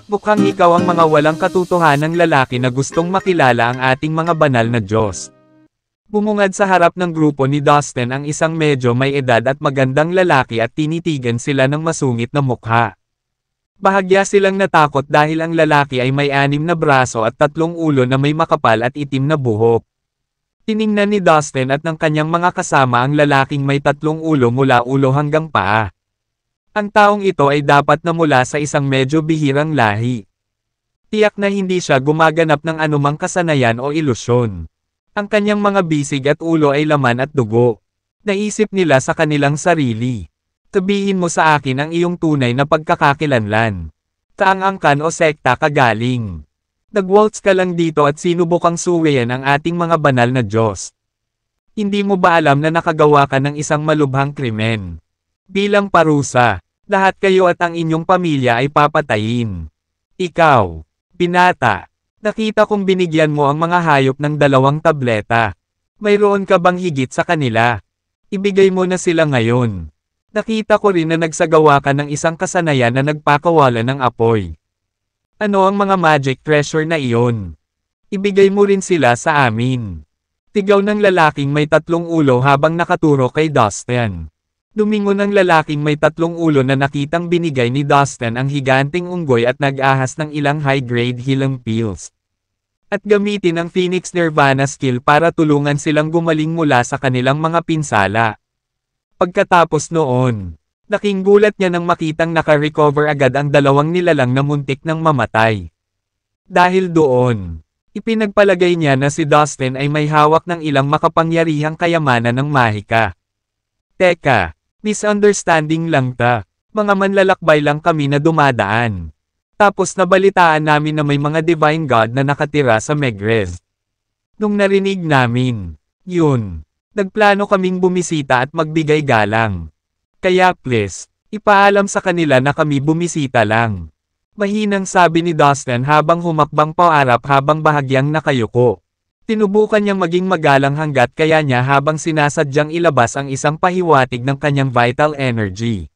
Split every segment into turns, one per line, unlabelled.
Mukhang ikaw ang mga walang katotohanang lalaki na gustong makilala ang ating mga banal na Diyos. Bumungad sa harap ng grupo ni Dustin ang isang medyo may edad at magandang lalaki at tinitigan sila ng masungit na mukha. Bahagya silang natakot dahil ang lalaki ay may 6 na braso at 3 ulo na may makapal at itim na buhok. Tiningnan ni Dustin at ng kanyang mga kasama ang lalaking may 3 ulo mula ulo hanggang paa. Ang taong ito ay dapat na mula sa isang medyo bihirang lahi. Tiyak na hindi siya gumaganap ng anumang kasanayan o ilusyon. Ang kanyang mga bisig at ulo ay laman at dugo. Naisip nila sa kanilang sarili. Sabihin mo sa akin ang iyong tunay na pagkakakilanlan. Saang angkan o sekta ka galing? Nagwaltz ka lang dito at sinubukang suwayan ang ating mga banal na Diyos. Hindi mo ba alam na nakagawa ka ng isang malubhang krimen? Bilang parusa, lahat kayo at ang inyong pamilya ay papatayin. Ikaw, binata, nakita kong binigyan mo ang mga hayop ng 2 tableta. Mayroon ka bang higit sa kanila? Ibigay mo na sila ngayon. Nakita ko rin na nagsagawa ka ng isang kasanayan na nagpakawala ng apoy. Ano ang mga magic treasure na iyon? Ibigay mo rin sila sa amin. Tigaw ng lalaking may 3 ulo habang nakaturo kay Dustin. Lumingon ang lalaking may 3 ulo na nakitang binigay ni Dustin ang higanting unggoy at nag-ahas ng ilang high-grade healing pills. At gamitin ang Phoenix Nirvana skill para tulungan silang gumaling mula sa kanilang mga pinsala. Pagkatapos noon, laking gulat niya nang makitang naka-recover agad ang 2 nilalang na muntik ng mamatay. Dahil doon, ipinagpalagay niya na si Dustin ay may hawak ng ilang makapangyarihang kayamanan ng mahika. Teka, misunderstanding lang ta. Mga manlalakbay lang kami na dumadaan. Tapos nabalitaan namin na may mga divine god na nakatira sa Megrez. Nung narinig namin, yun, nagplano kaming bumisita at magbigay galang. Kaya please, ipaalam sa kanila na kami bumisita lang. Mahinang sabi ni Dustin habang humakbang paarap habang bahagyang nakayuko. Tinubukan niyang maging magalang hanggat kaya niya habang sinasadyang ilabas ang isang pahiwatig ng kanyang vital energy.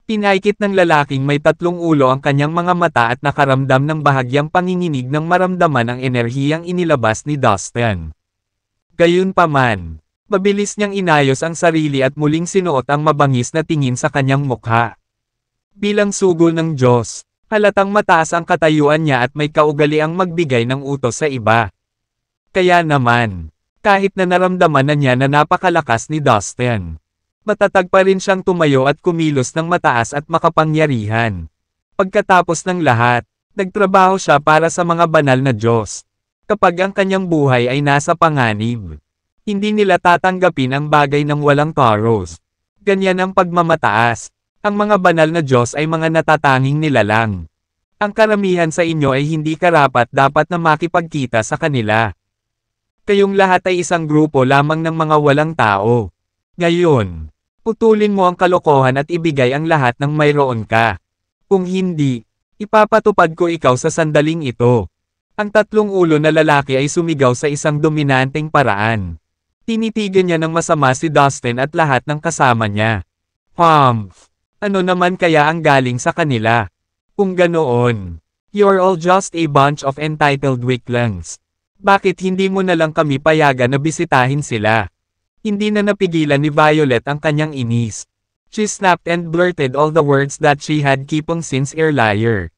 Pinaikit ng lalaking may 3 ulo ang kanyang mga mata at nakaramdam ng bahagyang panginginig nang maramdaman ang enerhiyang inilabas ni Dustin. Gayunpaman, mabilis niyang inayos ang sarili at muling sinuot ang mabangis na tingin sa kanyang mukha. Bilang sugol ng Diyos, halatang mataas ang katayuan niya at may kaugaliang magbigay ng utos sa iba. Kaya naman, kahit na naramdaman na niya na napakalakas ni Dustin, matatag pa rin siyang tumayo at kumilos ng mataas at makapangyarihan. Pagkatapos ng lahat, nagtrabaho siya para sa mga banal na Diyos. Kapag ang kanyang buhay ay nasa panganib, hindi nila tatanggapin ang bagay ng walang taros. Ganyan ang pagmamataas. Ang mga banal na Diyos ay mga natatanging nilalang. Ang karamihan sa inyo ay hindi karapat dapat na makipagkita sa kanila. Kayong lahat ay isang grupo lamang ng mga walang tao. Ngayon, putulin mo ang kalokohan at ibigay ang lahat ng mayroon ka. Kung hindi, ipapatupad ko ikaw sa sandaling ito. Ang 3 ulo na lalaki ay sumigaw sa isang dominanteng paraan. Tinitigan niya ng masama si Dustin at lahat ng kasama niya. Ano naman kaya ang galing sa kanila? Kung ganoon, you're all just a bunch of entitled weaklings. Bakit hindi mo na lang kami payagan na bisitahin sila? Hindi na napigilan ni Violet ang kanyang inis. She snapped and blurted all the words that she had keeping since earlier.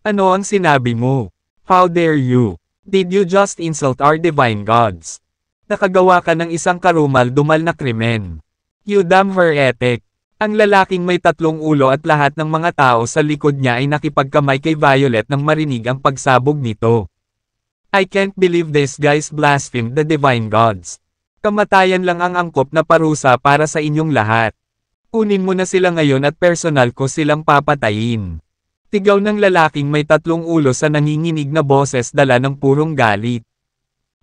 Ano ang sinabi mo? How dare you? Did you just insult our divine gods? Nakagawa ka ng isang karumal-dumal na krimen. You damn heretic. Ang lalaking may 3 ulo at lahat ng mga tao sa likod niya ay nakipagkamay kay Violet nang marinig ang pagsabog nito. I can't believe this guy's blasphemed the divine gods. Kamatayan lang ang angkop na parusa para sa inyong lahat. Kunin mo na sila ngayon at personal ko silang papatayin. Tigaw ng lalaking may 3 ulo sa nanginginig na boses dala ng purong galit.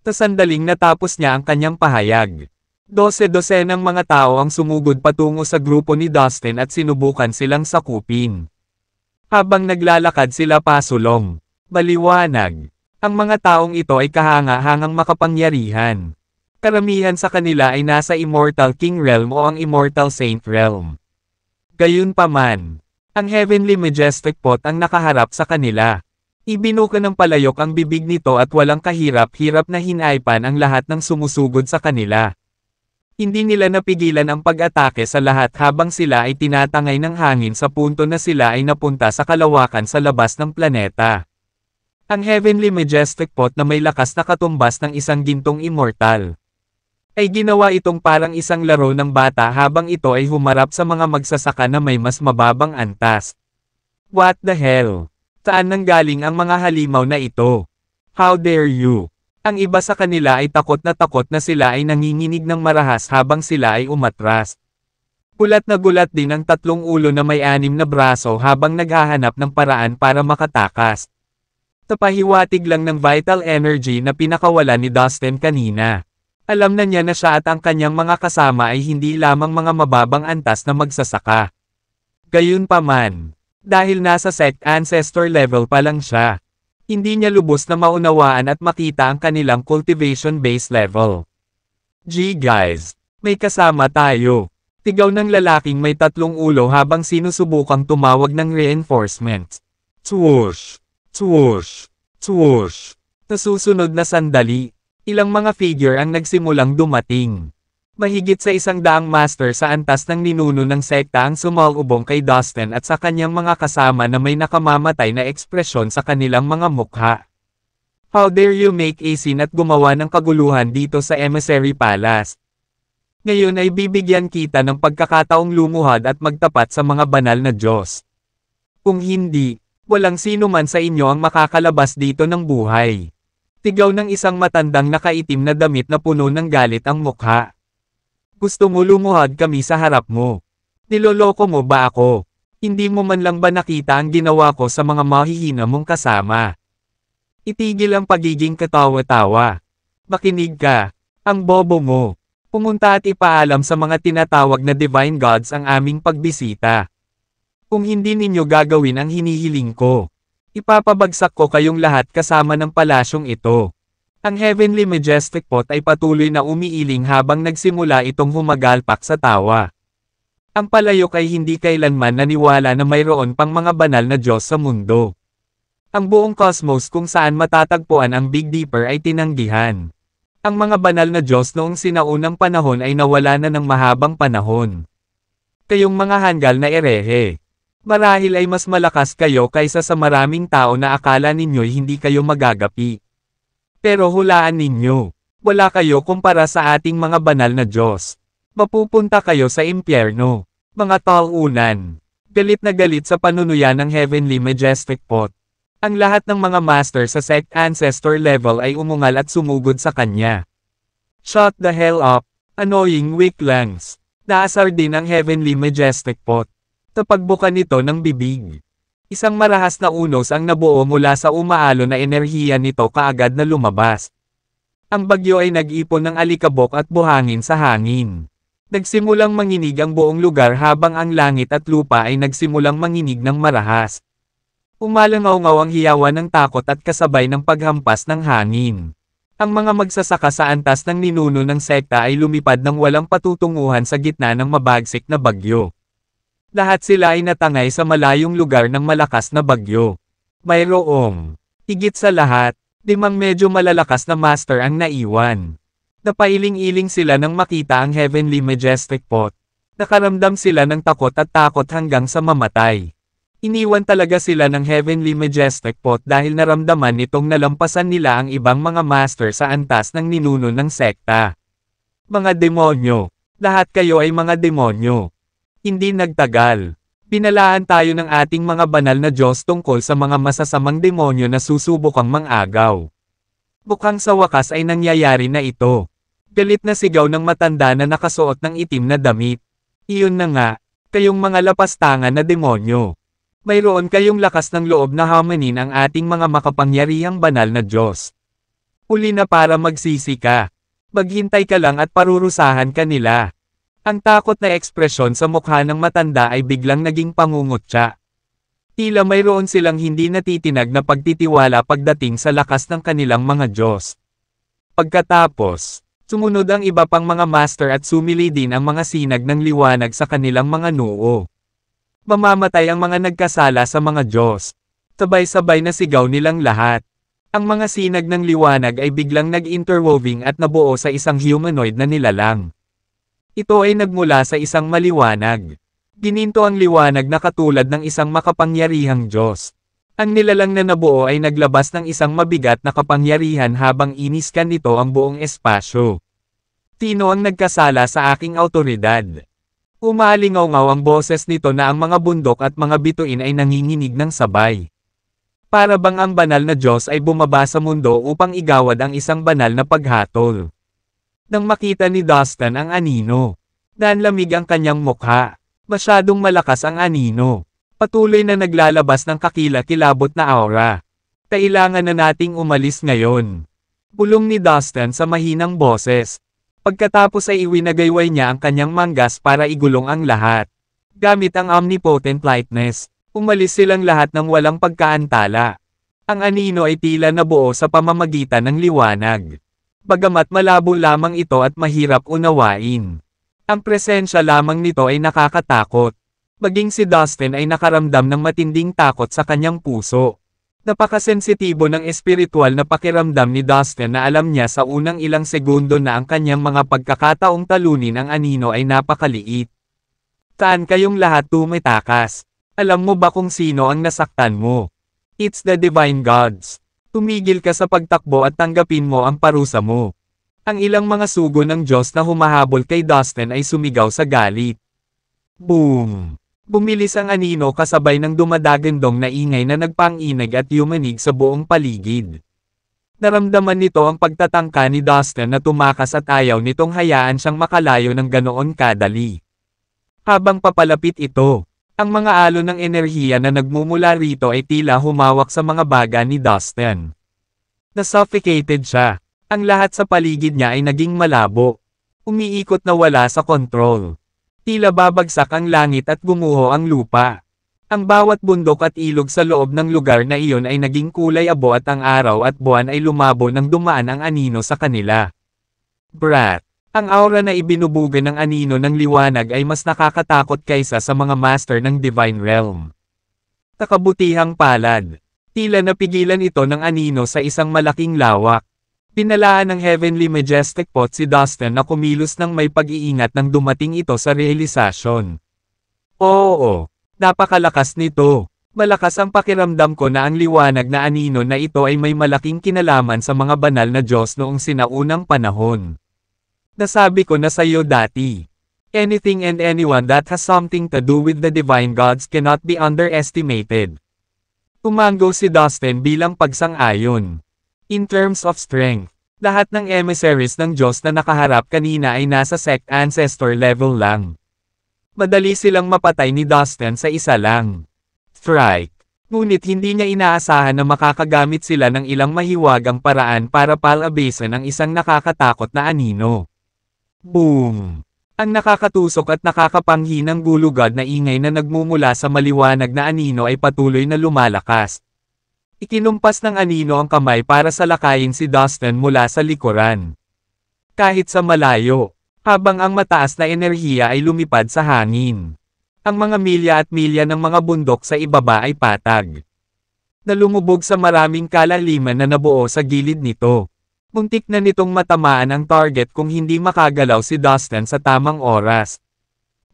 Tasandaling natapos niya ang kanyang pahayag. 12 ng mga tao ang sumugod patungo sa grupo ni Dustin at sinubukan silang sakupin. Habang naglalakad sila pasulong, maliwanag. Ang mga taong ito ay kahanga-hangang makapangyarihan. Karamihan sa kanila ay nasa Immortal King Realm o ang Immortal Saint Realm. Gayunpaman, ang Heavenly Majestic Pot ang nakaharap sa kanila. Ibinuka ng palayok ang bibig nito at walang kahirap-hirap na hinaypan ang lahat ng sumusugod sa kanila. Hindi nila napigilan ang pag-atake sa lahat habang sila ay tinatangay ng hangin sa punto na sila ay napunta sa kalawakan sa labas ng planeta. Ang Heavenly Majestic Pot na may lakas na katumbas ng isang gintong immortal ay ginawa itong parang isang laro ng bata habang ito ay humarap sa mga magsasaka na may mas mababang antas. What the hell? Saan nanggaling ang mga halimaw na ito? How dare you? Ang iba sa kanila ay takot na sila ay nanginginig ng marahas habang sila ay umatras. Gulat din ang tatlong ulo na may 6 na braso habang naghahanap ng paraan para makatakas. Tapahiwatig lang ng vital energy na pinakawala ni Dustin kanina. Alam na niya na siya at ang kanyang mga kasama ay hindi lamang mga mababang antas na magsasaka. Gayunpaman, dahil nasa sect ancestor level pa lang siya, hindi niya lubos na maunawaan at makita ang kanilang cultivation base level. Gee guys, may kasama tayo. Tigaw ng lalaking may 3 ulo habang sinusubukang tumawag ng reinforcements. Swoosh! Swoosh! Swoosh! Sa susunod na sandali, ilang mga figure ang nagsimulang dumating. Mahigit sa 100 master sa antas ng ninuno ng sekta ang sumalubong kay Dustin at sa kanyang mga kasama na may nakamamatay na ekspresyon sa kanilang mga mukha. How dare you make a scene at gumawa ng kaguluhan dito sa Emissary Palace? Ngayon ay bibigyan kita ng pagkakataong lumuhad at magtapat sa mga banal na Diyos. Kung hindi, walang sino man sa inyo ang makakalabas dito ng buhay. Tigaw ng isang matandang nakaitim na damit na puno ng galit ang mukha. Gusto mo lumuhad kami sa harap mo? Niloloko mo ba ako? Hindi mo man lang ba nakita ang ginawa ko sa mga mahihina mong kasama? Itigil ang pagiging katawa-tawa. Makinig ka, ang bobo mo. Pumunta at ipaalam sa mga tinatawag na Divine Gods ang aming pagbisita. Kung hindi ninyo gagawin ang hinihiling ko, ipapabagsak ko kayong lahat kasama ng palasyong ito. Ang Heavenly Majestic Pot ay patuloy na umiiling habang nagsimula itong humagalpak sa tawa. Ang palayok ay hindi kailanman naniwala na mayroon pang mga banal na Diyos sa mundo. Ang buong cosmos kung saan matatagpuan ang Big Dipper ay tinanggihan. Ang mga banal na Diyos noong sinaunang panahon ay nawala na ng mahabang panahon. Kayong mga hanggal na erehe. Marahil ay mas malakas kayo kaysa sa maraming tao na akala ninyo'y hindi kayo magagapi. Pero hulaan ninyo, wala kayo kumpara sa ating mga banal na Diyos. Mapupunta kayo sa impyerno, mga taunan. Galit na galit sa panunuyan ng Heavenly Majestic Pot. Ang lahat ng mga master sa sect ancestor level ay umungal at sumugod sa kanya. Shut the hell up, annoying weaklings. Naasar din ang Heavenly Majestic Pot. Tapagbukan nito ng bibig. Isang marahas na unos ang nabuo mula sa umaalon na enerhiya nito kaagad na lumabas. Ang bagyo ay nag-ipon ng alikabok at buhangin sa hangin. Nagsimulang manginig ang buong lugar habang ang langit at lupa ay nagsimulang manginig ng marahas. Umalangaw-ngaw ang hiyawan ng takot at kasabay ng paghampas ng hangin. Ang mga magsasaka sa antas ng ninuno ng sekta ay lumipad ng walang patutunguhan sa gitna ng mabagsik na bagyo. Lahat sila ay natangay sa malayong lugar ng malakas na bagyo. Mayroong, higit sa lahat, 5 medyo malalakas na master ang naiwan. Napailing-iling sila nang makita ang Heavenly Majestic Pot. Nakaramdam sila ng takot hanggang sa mamatay. Iniwan talaga sila ng Heavenly Majestic Pot dahil naramdaman nitong nalampasan nila ang ibang mga master sa antas ng ninuno ng sekta. Mga demonyo. Lahat kayo ay mga demonyo. Hindi nagtagal. Pinalaan tayo ng ating mga banal na Diyos tungkol sa mga masasamang demonyo na susubukang mang-agaw. Mukhang sa wakas ay nangyayari na ito. Galit na sigaw ng matanda na nakasuot ng itim na damit. Iyon na nga, kayong mga lapastangan na demonyo. Mayroon kayong lakas ng loob na hamanin ang ating mga makapangyarihang banal na Diyos. Uli na para magsisi ka. Maghintay ka lang at parurusahan ka nila. Ang takot na ekspresyon sa mukha ng matanda ay biglang naging pangungutya. Tila mayroon silang hindi natitinag na pagtitiwala pagdating sa lakas ng kanilang mga Diyos. Pagkatapos, Sumunod ang iba pang mga master at sumili din ang mga sinag ng liwanag sa kanilang mga noo. Mamamatay ang mga nagkasala sa mga Diyos. Sabay-sabay na sigaw nilang lahat. Ang mga sinag ng liwanag ay biglang nag-interwoving at nabuo sa isang humanoid na nilalang. Ito ay nagmula sa isang maliwanag. Gininto ang liwanag na katulad ng isang makapangyarihang Diyos. Ang nilalang na nabuo ay naglabas ng isang mabigat na kapangyarihan habang iniskan nito ang buong espasyo. Sino ang nagkasala sa aking awtoridad? Umalingaw-ngaw ang boses nito na ang mga bundok at mga bituin ay nanginginig ng sabay. Para bang ang banal na Diyos ay bumaba sa mundo upang igawad ang isang banal na paghatol. Nang makita ni Dustin ang anino, nanlamig ang kanyang mukha. Masyadong malakas ang anino. Patuloy na naglalabas ng kakila-kilabot na aura. Kailangan na nating umalis ngayon. Bulong ni Dustin sa mahinang boses. Pagkatapos ay iwinagayway niya ang kanyang manggas para igulong ang lahat. Gamit ang omnipotent lightness, umalis silang lahat ng walang pagkaantala. Ang anino ay tila nabuo sa pamamagitan ng liwanag. Bagamat malabo lamang ito at mahirap unawain. Ang presensya lamang nito ay nakakatakot. Maging si Dustin ay nakaramdam ng matinding takot sa kanyang puso. Napakasensitibo ng espiritual na pakiramdam ni Dustin na alam niya sa unang ilang segundo na ang kanyang mga pagkakataong talunin ang anino ay napakaliit. Saan kayong lahat tumitakas? Alam mo ba kung sino ang nasaktan mo? It's the divine gods. Tumigil ka sa pagtakbo at tanggapin mo ang parusa mo. Ang ilang mga sugo ng Diyos na humahabol kay Dustin ay sumigaw sa galit. Boom! Bumilis ang anino kasabay ng dumadagandong na ingay na nagpanginig at yumanig sa buong paligid. Naramdaman nito ang pagtatangka ni Dustin na tumakas at ayaw nitong hayaan siyang makalayo ng ganoon kadali. Habang papalapit ito, ang mga alon ng enerhiya na nagmumula rito ay tila humawak sa mga baga ni Dustin. Nasuffocated siya. Ang lahat sa paligid niya ay naging malabo. Umiikot na wala sa kontrol. Tila babagsak ang langit at gumuho ang lupa. Ang bawat bundok at ilog sa loob ng lugar na iyon ay naging kulay abo at ang araw at buwan ay lumabo nang dumaan ang anino sa kanila. Brat! Ang aura na ibinubuga ng anino ng liwanag ay mas nakakatakot kaysa sa mga master ng Divine Realm. Nakabutihang palad. Tila napigilan ito ng anino sa isang malaking lawak. Pinalaan ng Heavenly Majestic Pot si Dustin na kumilos ng may pag-iingat nang dumating ito sa realisasyon. Oo, napakalakas nito. Malakas ang pakiramdam ko na ang liwanag na anino na ito ay may malaking kinalaman sa mga banal na Diyos noong sinaunang panahon. Nasabi ko na sa iyo dati. Anything and anyone that has something to do with the divine gods cannot be underestimated. Tumango si Dustin bilang pagsang-ayon. In terms of strength, lahat ng emissaries ng Diyos na nakaharap kanina ay nasa sect ancestor level lang. Madali silang mapatay ni Dustin sa isa lang. Strike. Ngunit hindi niya inaasahan na makakagamit sila ng ilang mahiwagang paraan para palabasan ang isang nakakatakot na anino. Boom! Ang nakakatusok at nakakapanghinang gulugad na ingay na nagmumula sa maliwanag na anino ay patuloy na lumalakas. Ikinumpas ng anino ang kamay para salakayin si Dustin mula sa likuran. Kahit sa malayo, habang ang mataas na enerhiya ay lumipad sa hangin. Ang mga milya at milya ng mga bundok sa ibaba ay patag. Nalumubog sa maraming kalaliman na nabuo sa gilid nito. Muntik na nitong matamaan ang target kung hindi makagalaw si Dustin sa tamang oras.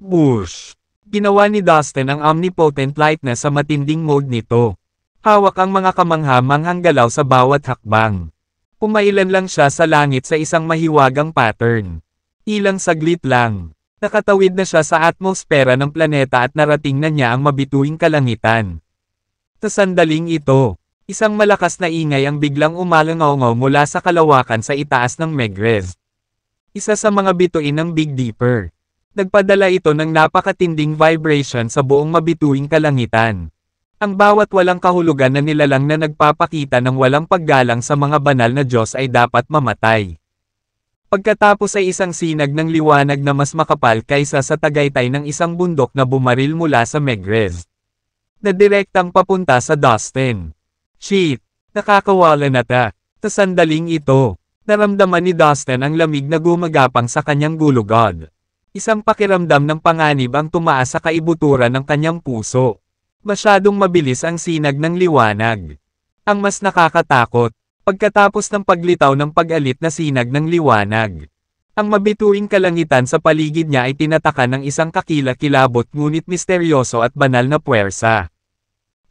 Bush! Ginawa ni Dustin ang omnipotent lightness sa matinding mode nito. Hawak ang mga kamangha-manghang galaw sa bawat hakbang. Pumailan lang siya sa langit sa isang mahiwagang pattern. Ilang saglit lang. Nakatawid na siya sa atmosfera ng planeta at narating na niya ang mabituing kalangitan. Sa sandaling ito, isang malakas na ingay ang biglang umalangaw-ngaw mula sa kalawakan sa itaas ng Megrez. Isa sa mga bituin ng Big Dipper. Nagpadala ito ng napakatinding vibration sa buong mabituing kalangitan. Ang bawat walang kahulugan na nilalang na nagpapakita ng walang paggalang sa mga banal na Diyos ay dapat mamatay. Pagkatapos ay isang sinag ng liwanag na mas makapal kaysa sa tagaytay ng isang bundok na bumaril mula sa Megrez. Na direktang papunta sa Dustin. Shit! Nakakawala na ta. Sa sandaling ito, Naramdaman ni Dustin ang lamig na gumagapang sa kanyang gulugod. Isang pakiramdam ng panganib ang tumaas sa kaibuturan ng kanyang puso. Masyadong mabilis ang sinag ng liwanag. Ang mas nakakatakot, pagkatapos ng paglitaw ng pag-alit na sinag ng liwanag. Ang mabituing kalangitan sa paligid niya ay tinataka ng isang kakilakilabot ngunit misteryoso at banal na puwersa.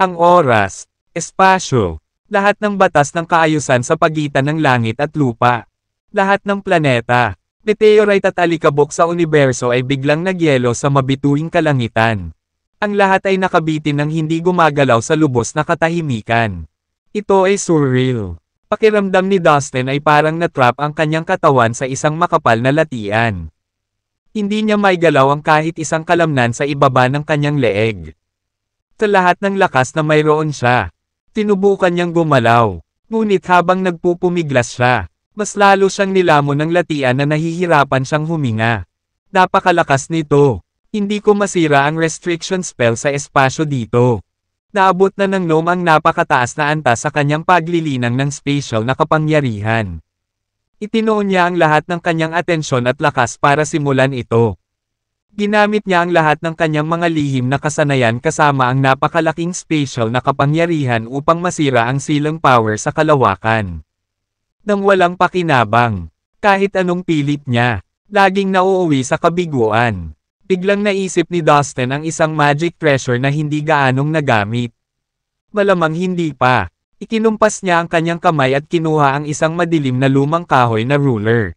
Ang oras, espasyo, lahat ng batas ng kaayusan sa pagitan ng langit at lupa. Lahat ng planeta, meteorite at alikabok sa universo ay biglang nagyelo sa mabituing kalangitan. Ang lahat ay nakabitin ng hindi gumagalaw sa lubos na katahimikan. Ito ay surreal. Pakiramdam ni Dustin ay parang natrap ang kanyang katawan sa isang makapal na latian. Hindi niya maigalaw ang kahit isang kalamnan sa ibaba ng kanyang leeg. Sa lahat ng lakas na mayroon siya, tinubukan niyang gumalaw, ngunit habang nagpupumiglas siya, mas lalo siyang nilamon ng latian na nahihirapan siyang huminga. Napakalakas nito. Hindi ko masira ang restriction spell sa espasyo dito. Naabot na ng Gnome ang napakataas na antas sa kanyang paglilinang ng spatial na kapangyarihan. Itinoon niya ang lahat ng kanyang atensyon at lakas para simulan ito. Ginamit niya ang lahat ng kanyang mga lihim na kasanayan kasama ang napakalaking spatial na kapangyarihan upang masira ang silang power sa kalawakan. Nang walang pakinabang, kahit anong pilit niya, laging nauuwi sa kabiguan. Biglang naisip ni Dustin ang isang magic treasure na hindi gaanong nagamit. Malamang hindi pa. Ikinumpas niya ang kanyang kamay at kinuha ang isang madilim na lumang kahoy na ruler.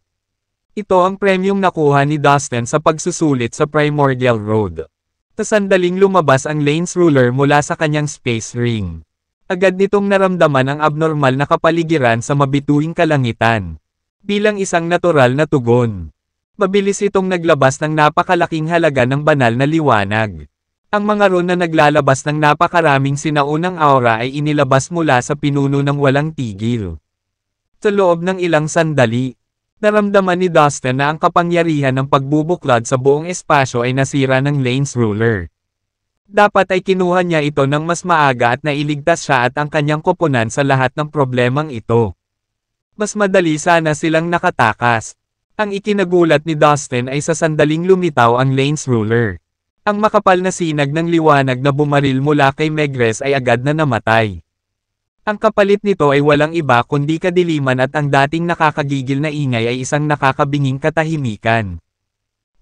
Ito ang premyong nakuha ni Dustin sa pagsusulit sa Primordial Road. Tasandaling lumabas ang Lane's ruler mula sa kanyang space ring. Agad nitong naramdaman ang abnormal na kapaligiran sa mabituing kalangitan. Bilang isang natural na tugon. Mabilis itong naglabas ng napakalaking halaga ng banal na liwanag. Ang mga rune na naglalabas ng napakaraming sinaunang aura ay inilabas mula sa pinuno ng walang tigil. Sa loob ng ilang sandali, naramdaman ni Dustin na ang kapangyarihan ng pagbubuklod sa buong espasyo ay nasira ng Lane's ruler. Dapat ay kinuha niya ito ng mas maaga at nailigtas siya at ang kanyang koponan sa lahat ng problemang ito. Mas madali sana silang nakatakas. Ang ikinagulat ni Dustin ay sa sandaling lumitaw ang Lane's ruler. Ang makapal na sinag ng liwanag na bumaril mula kay Megrez ay agad na namatay. Ang kapalit nito ay walang iba kundi kadiliman at ang dating nakakagigil na ingay ay isang nakakabinging katahimikan.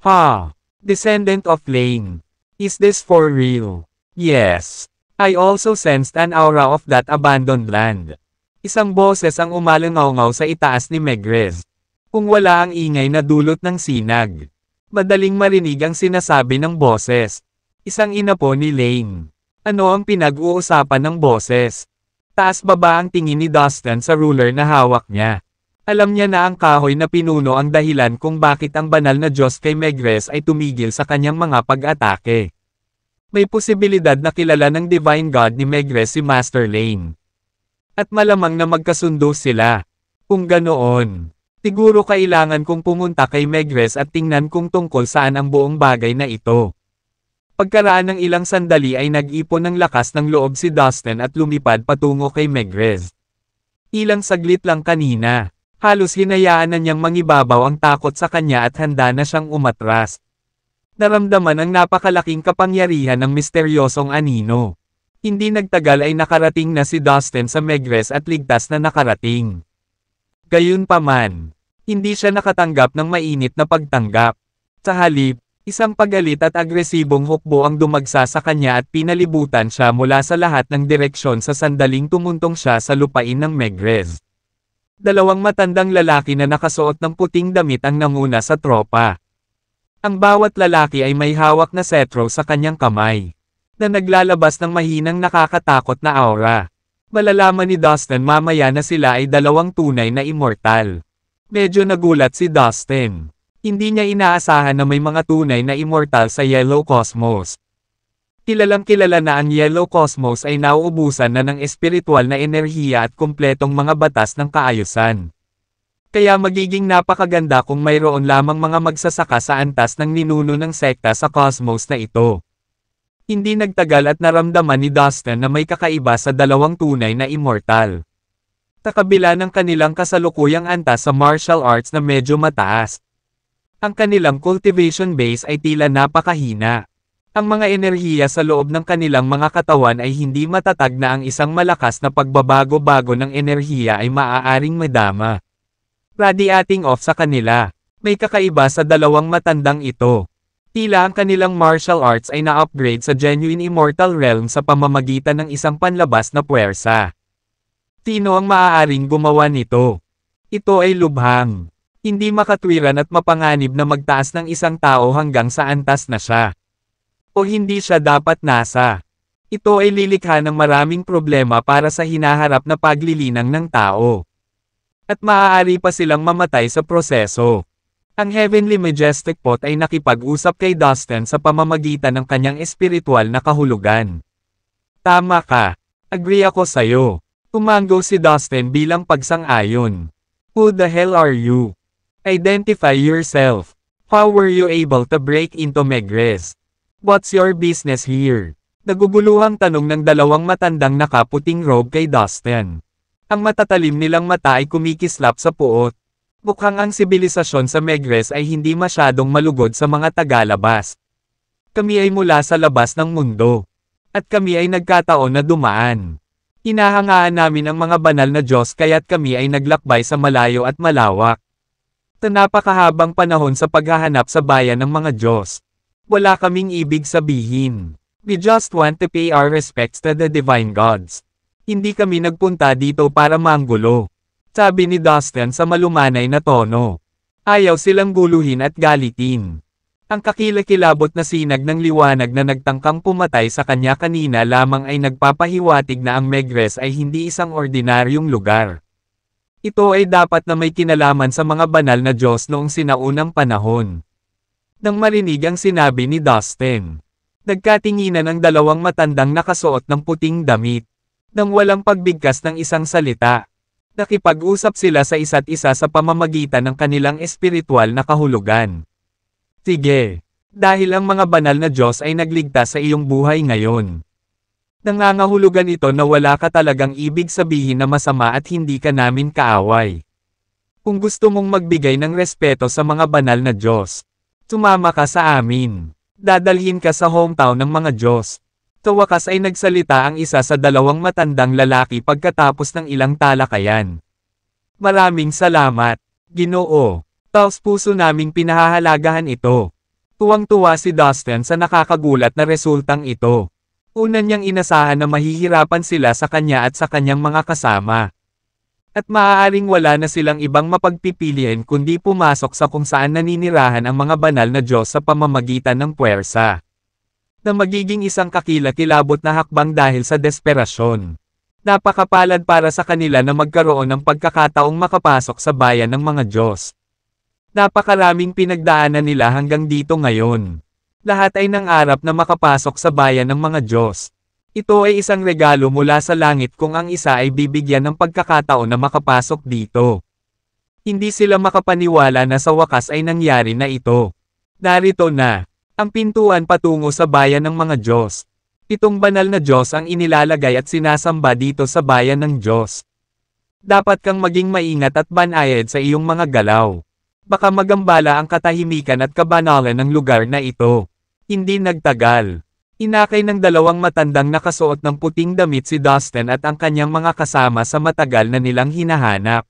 Ha! Descendant of Lane. Is this for real? Yes. I also sensed an aura of that abandoned land. Isang boses ang umalangaw-ngaw sa itaas ni Megrez. Kung wala ang ingay na dulot ng sinag. Madaling marinig ang sinasabi ng boses. Isang ina po ni Lane. Ano ang pinag-uusapan ng boses? Taas-baba ang tingin ni Dustin sa ruler na hawak niya. Alam niya na ang kahoy na pinuno ang dahilan kung bakit ang banal na Diyos kay Megrez ay tumigil sa kanyang mga pag-atake. May posibilidad na kilala ng Divine God ni Megrez si Master Lane. At malamang na magkasundo sila. Kung ganoon. Siguro kailangan kong pumunta kay Megrez at tingnan kung tungkol saan ang buong bagay na ito. Pagkaraan ng ilang sandali ay nag-ipon ng lakas ng loob si Dustin at lumipad patungo kay Megrez. Ilang saglit lang kanina, halos hinayaan na niyang mangibabaw ang takot sa kanya at handa na siyang umatras. Naramdaman ang napakalaking kapangyarihan ng misteryosong anino. Hindi nagtagal ay nakarating na si Dustin sa Megrez at ligtas na nakarating. Gayunpaman, hindi siya nakatanggap ng mainit na pagtanggap. Sa halip, isang pagalit at agresibong hukbo ang dumagsa sa kanya at pinalibutan siya mula sa lahat ng direksyon sa sandaling tumuntong siya sa lupain ng Megrez. Dalawang matandang lalaki na nakasuot ng puting damit ang nanguna sa tropa. Ang bawat lalaki ay may hawak na cetro sa kanyang kamay, na naglalabas ng mahinang nakakatakot na aura. Malalaman ni Dustin mamaya na sila ay dalawang tunay na immortal. Medyo nagulat si Dustin. Hindi niya inaasahan na may mga tunay na immortal sa Yellow Cosmos. Kilalang kilala na ang Yellow Cosmos ay nauubusan na ng espiritual na enerhiya at kumpletong mga batas ng kaayusan. Kaya magiging napakaganda kung mayroon lamang mga magsasaka sa antas ng ninuno ng sekta sa cosmos na ito. Hindi nagtagal at naramdaman ni Dustin na may kakaiba sa dalawang tunay na immortal. Sa kabila ng kanilang kasalukuyang antas sa martial arts na medyo mataas, ang kanilang cultivation base ay tila napakahina. Ang mga enerhiya sa loob ng kanilang mga katawan ay hindi matatag na ang isang malakas na pagbabago-bago ng enerhiya ay maaaring madama. Radiating off sa kanila. May kakaiba sa dalawang matandang ito. Tila ang kanilang martial arts ay na-upgrade sa genuine immortal realm sa pamamagitan ng isang panlabas na puwersa. Sino ang maaaring gumawa nito? Ito ay lubhang. Hindi makatwiran at mapanganib na magtaas ng isang tao hanggang sa antas na siya. O hindi siya dapat nasa. Ito ay lilikha ng maraming problema para sa hinaharap na paglilinang ng tao. At maaari pa silang mamatay sa proseso. Ang Heavenly Majestic Pot ay nakipag-usap kay Dustin sa pamamagitan ng kanyang espiritual na kahulugan. Tama ka. Agree ako sayo. Tumango si Dustin bilang pagsang-ayon. Who the hell are you? Identify yourself. How were you able to break into Megrez? What's your business here? Naguguluhang tanong ng dalawang matandang nakaputing robe kay Dustin. Ang matatalim nilang mata ay kumikislap sa puot. Mukhang ang sibilisasyon sa Megrez ay hindi masyadong malugod sa mga tagalabas. Kami ay mula sa labas ng mundo. At kami ay nagkataon na dumaan. Hinahangaan namin ang mga banal na Diyos kaya't kami ay naglakbay sa malayo at malawak. Sa napakahabang panahon sa paghahanap sa bayan ng mga Diyos. Wala kaming ibig sabihin. We just want to pay our respects to the divine gods. Hindi kami nagpunta dito para manggulo. Sabi ni Dustin sa malumanay na tono. Ayaw silang guluhin at galitin. Ang kakilakilabot na sinag ng liwanag na nagtangkang pumatay sa kanya kanina lamang ay nagpapahiwatig na ang Megrez ay hindi isang ordinaryong lugar. Ito ay dapat na may kinalaman sa mga banal na Diyos noong sinaunang panahon. Nang marinig ang sinabi ni Dustin, nagkatinginan ang dalawang matandang nakasuot ng puting damit. Nang walang pagbigkas ng isang salita, nakipag-usap sila sa isa't isa sa pamamagitan ng kanilang espiritual na kahulugan. Sige, dahil ang mga banal na Diyos ay nagligtas sa iyong buhay ngayon. Nangangahulugan ito na wala ka talagang ibig sabihin na masama at hindi ka namin kaaway. Kung gusto mong magbigay ng respeto sa mga banal na Diyos, sumama ka sa amin. Dadalhin ka sa hometown ng mga Diyos. Sa wakas ay nagsalita ang isa sa dalawang matandang lalaki pagkatapos ng ilang talakayan. Maraming salamat, Ginoo. Taos puso naming pinahahalagahan ito. Tuwang-tuwa si Dustin sa nakakagulat na resultang ito. Una niyang inasahan na mahihirapan sila sa kanya at sa kanyang mga kasama. At maaaring wala na silang ibang mapagpipilian kundi pumasok sa kung saan naninirahan ang mga banal na Diyos sa pamamagitan ng puwersa. Na magiging isang kakilakilabot na hakbang dahil sa desperasyon. Napakapalad para sa kanila na magkaroon ng pagkakataong makapasok sa bayan ng mga Diyos. Napakaraming pinagdaanan nila hanggang dito ngayon. Lahat ay nangarap na makapasok sa bayan ng mga Diyos. Ito ay isang regalo mula sa langit kung ang isa ay bibigyan ng pagkakataon na makapasok dito. Hindi sila makapaniwala na sa wakas ay nangyari na ito. Narito na, ang pintuan patungo sa bayan ng mga Diyos. 7 banal na Diyos ang inilalagay at sinasamba dito sa bayan ng Diyos. Dapat kang maging maingat at banayad sa iyong mga galaw. Baka magambala ang katahimikan at kabanalan ng lugar na ito. Hindi nagtagal. Inakay ng dalawang matandang nakasuot ng puting damit si Dustin at ang kanyang mga kasama sa matagal na nilang hinahanap.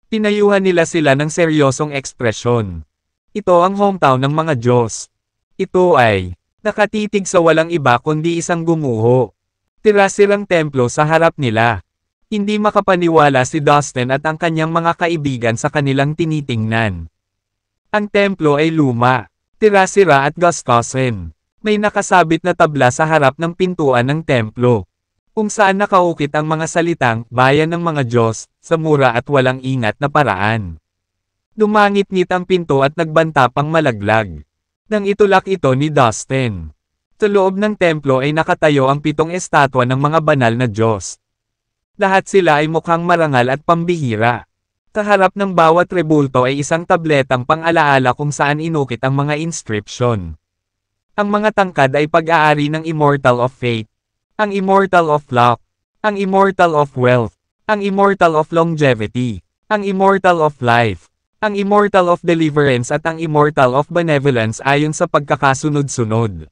Pinayuhan nila sila ng seryosong ekspresyon. Ito ang hometown ng mga Diyos. Ito ay nakatitig sa walang iba kundi isang gumuho. Tira-sirang templo sa harap nila. Hindi makapaniwala si Dustin at ang kanyang mga kaibigan sa kanilang tinitingnan. Ang templo ay luma, tira-sira at gastusin. May nakasabit na tabla sa harap ng pintuan ng templo, kung saan nakaukit ang mga salitang bayan ng mga Diyos sa mura at walang ingat na paraan. Dumangit-ngit ang pinto at nagbanta pang malaglag. Nang itulak ito ni Dustin. Sa loob ng templo ay nakatayo ang 7 estatwa ng mga banal na Diyos. Lahat sila ay mukhang marangal at pambihira. Sa harap ng bawat rebulto ay isang tabletang pang-alaala kung saan inukit ang mga inscription. Ang mga tangkad ay pag-aari ng Immortal of Fate, ang Immortal of Luck, ang Immortal of Wealth, Ang Immortal of Longevity. Ang Immortal of Life. Ang Immortal of Deliverance at ang Immortal of Benevolence ayon sa pagkakasunod-sunod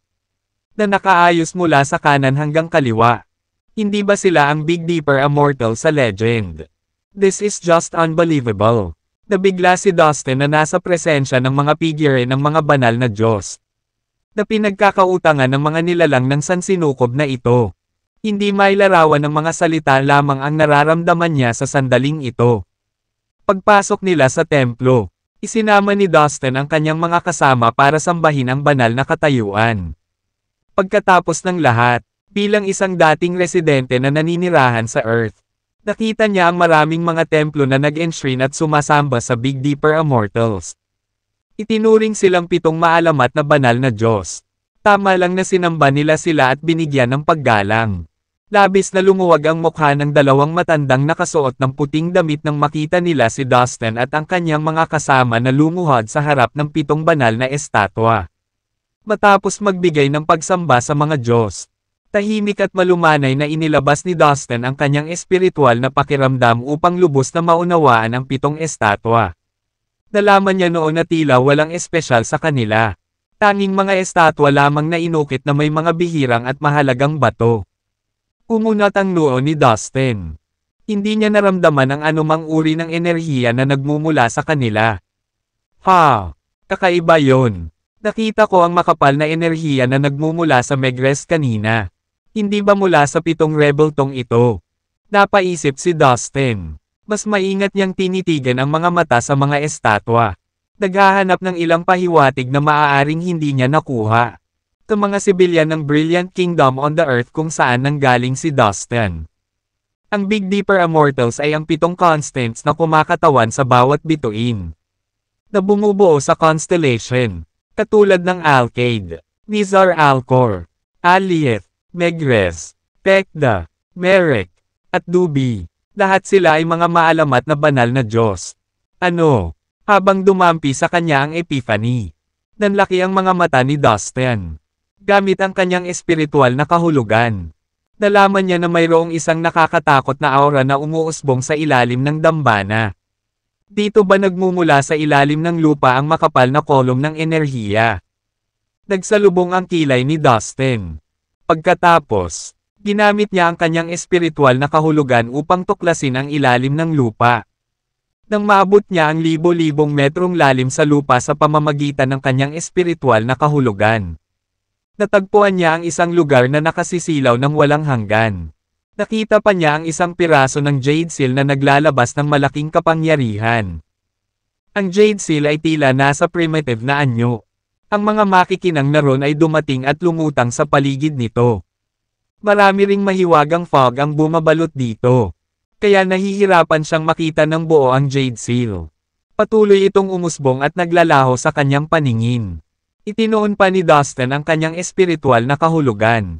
na nakaayos mula sa kanan hanggang kaliwa. Hindi ba sila ang Big Dipper Immortal sa legend? This is just unbelievable. Nabigla si Dustin na nasa presensya ng mga figure ng mga banal na Diyos na pinagkakautangan ng mga nilalang ng sansinukob na ito. Hindi mailarawan ng mga salita lamang ang nararamdaman niya sa sandaling ito. Pagpasok nila sa templo, isinama ni Dustin ang kanyang mga kasama para sambahin ang banal na katayuan. Pagkatapos ng lahat, bilang isang dating residente na naninirahan sa Earth, nakita niya ang maraming mga templo na nag-enshrine at sumasamba sa Big Dipper Immortals. Itinuring silang 7 maalamat na banal na Diyos. Tama lang na sinamba nila sila at binigyan ng paggalang. Labis na lumuwag ang mukha ng 2 matandang nakasuot ng puting damit nang makita nila si Dustin at ang kanyang mga kasama na lumuhod sa harap ng 7 banal na estatwa. Matapos magbigay ng pagsamba sa mga Diyos, tahimik at malumanay na inilabas ni Dustin ang kanyang espiritual na pakiramdam upang lubos na maunawaan ang 7 estatwa. Nalaman niya noon na tila walang espesyal sa kanila. Tanging mga estatwa lamang na inukit na may mga bihirang at mahalagang bato. Umunat ang noo ni Dustin. Hindi niya naramdaman ang anumang uri ng enerhiya na nagmumula sa kanila. Ha! Kakaiba yon. Nakita ko ang makapal na enerhiya na nagmumula sa Megrez kanina. Hindi ba mula sa 7 rebel tong ito? Napaisip si Dustin. Mas maingat niyang tinitigan ang mga mata sa mga estatwa. Naghahanap ng ilang pahiwatig na maaaring hindi niya nakuha. Sa mga sibilyan ng Brilliant Kingdom on the Earth kung saan nanggaling si Dustin. Ang Big Dipper Immortals ay ang 7 constants na kumakatawan sa bawat bituin na bumubuo sa constellation, katulad ng Alkaid, Nizar Alcor, Alieth, Megrez, Pekda, Merek, at Dubi. Lahat sila ay mga maalamat na banal na Diyos. Ano? Habang dumampi sa kanya ang Epiphany, nanlaki ang mga mata ni Dustin. Gamit ang kanyang espiritual na kahulugan, nalaman niya na mayroong isang nakakatakot na aura na umuusbong sa ilalim ng dambana. Dito ba nagmumula sa ilalim ng lupa ang makapal na kolom ng enerhiya? Nagsalubong ang kilay ni Dustin. Pagkatapos, ginamit niya ang kanyang espiritual na kahulugan upang tuklasin ang ilalim ng lupa. Nang maabot niya ang libo-libong metrong lalim sa lupa sa pamamagitan ng kanyang espiritual na kahulugan, natagpuan niya ang isang lugar na nakasisilaw ng walang hanggan. Nakita pa niya ang isang piraso ng Jade Seal na naglalabas ng malaking kapangyarihan. Ang Jade Seal ay tila nasa primitive na anyo. Ang mga makikinang na ron ay dumating at lumutang sa paligid nito. Marami ring mahiwagang fog ang bumabalot dito. Kaya nahihirapan siyang makita ng buo ang Jade Seal. Patuloy itong umusbong at naglalaho sa kanyang paningin. Itinuon pa ni Dustin ang kanyang espiritual na kahulugan.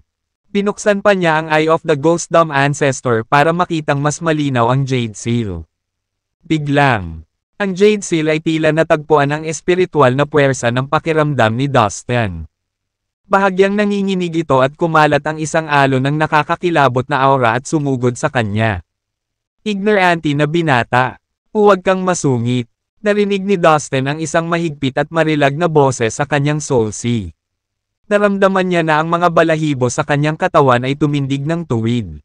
Binuksan pa niya ang Eye of the Ghost Dome Ancestor para makitang mas malinaw ang Jade Seal. Biglang, ang Jade Seal ay tila natagpuan ang espiritual na puwersa ng pakiramdam ni Dustin. Bahagyang nanginginig ito at kumalat ang isang alon ng nakakakilabot na aura at sumugod sa kanya. Ignorante na binata, huwag kang masungit. Narinig ni Dustin ang isang mahigpit at marilag na boses sa kanyang soul sea. Naramdaman niya na ang mga balahibo sa kanyang katawan ay tumindig ng tuwid.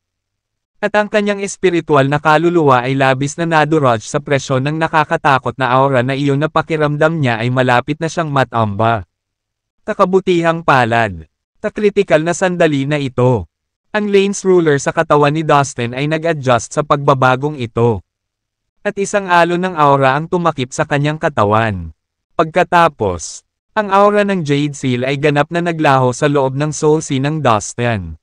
At ang kanyang espiritual na kaluluwa ay labis na nadurog sa presyon ng nakakatakot na aura na iyon na pakiramdam niya ay malapit na siyang matamba. Kakabutihang palad. Takritikal na sandali na ito. Ang Lanes ruler sa katawan ni Dustin ay nag-adjust sa pagbabagong ito. At isang alon ng aura ang tumakip sa kanyang katawan. Pagkatapos, ang aura ng Jade Seal ay ganap na naglaho sa loob ng soul sea ng Dustin.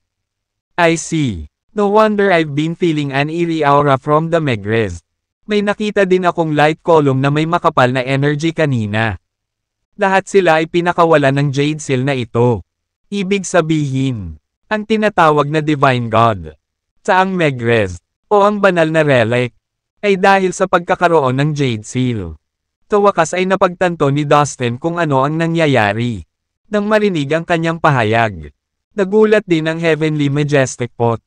I see. No wonder I've been feeling an eerie aura from the Megrez. May nakita din akong light column na may makapal na energy kanina. Lahat sila ay pinakawalan ng Jade Seal na ito. Ibig sabihin, ang tinatawag na Divine God, sa ang Megrez, o ang banal na relic, ay dahil sa pagkakaroon ng Jade Seal. Sa wakas ay napagtanto ni Dustin kung ano ang nangyayari. Nang marinig ang kanyang pahayag, nagulat din ang Heavenly Majestic Pot.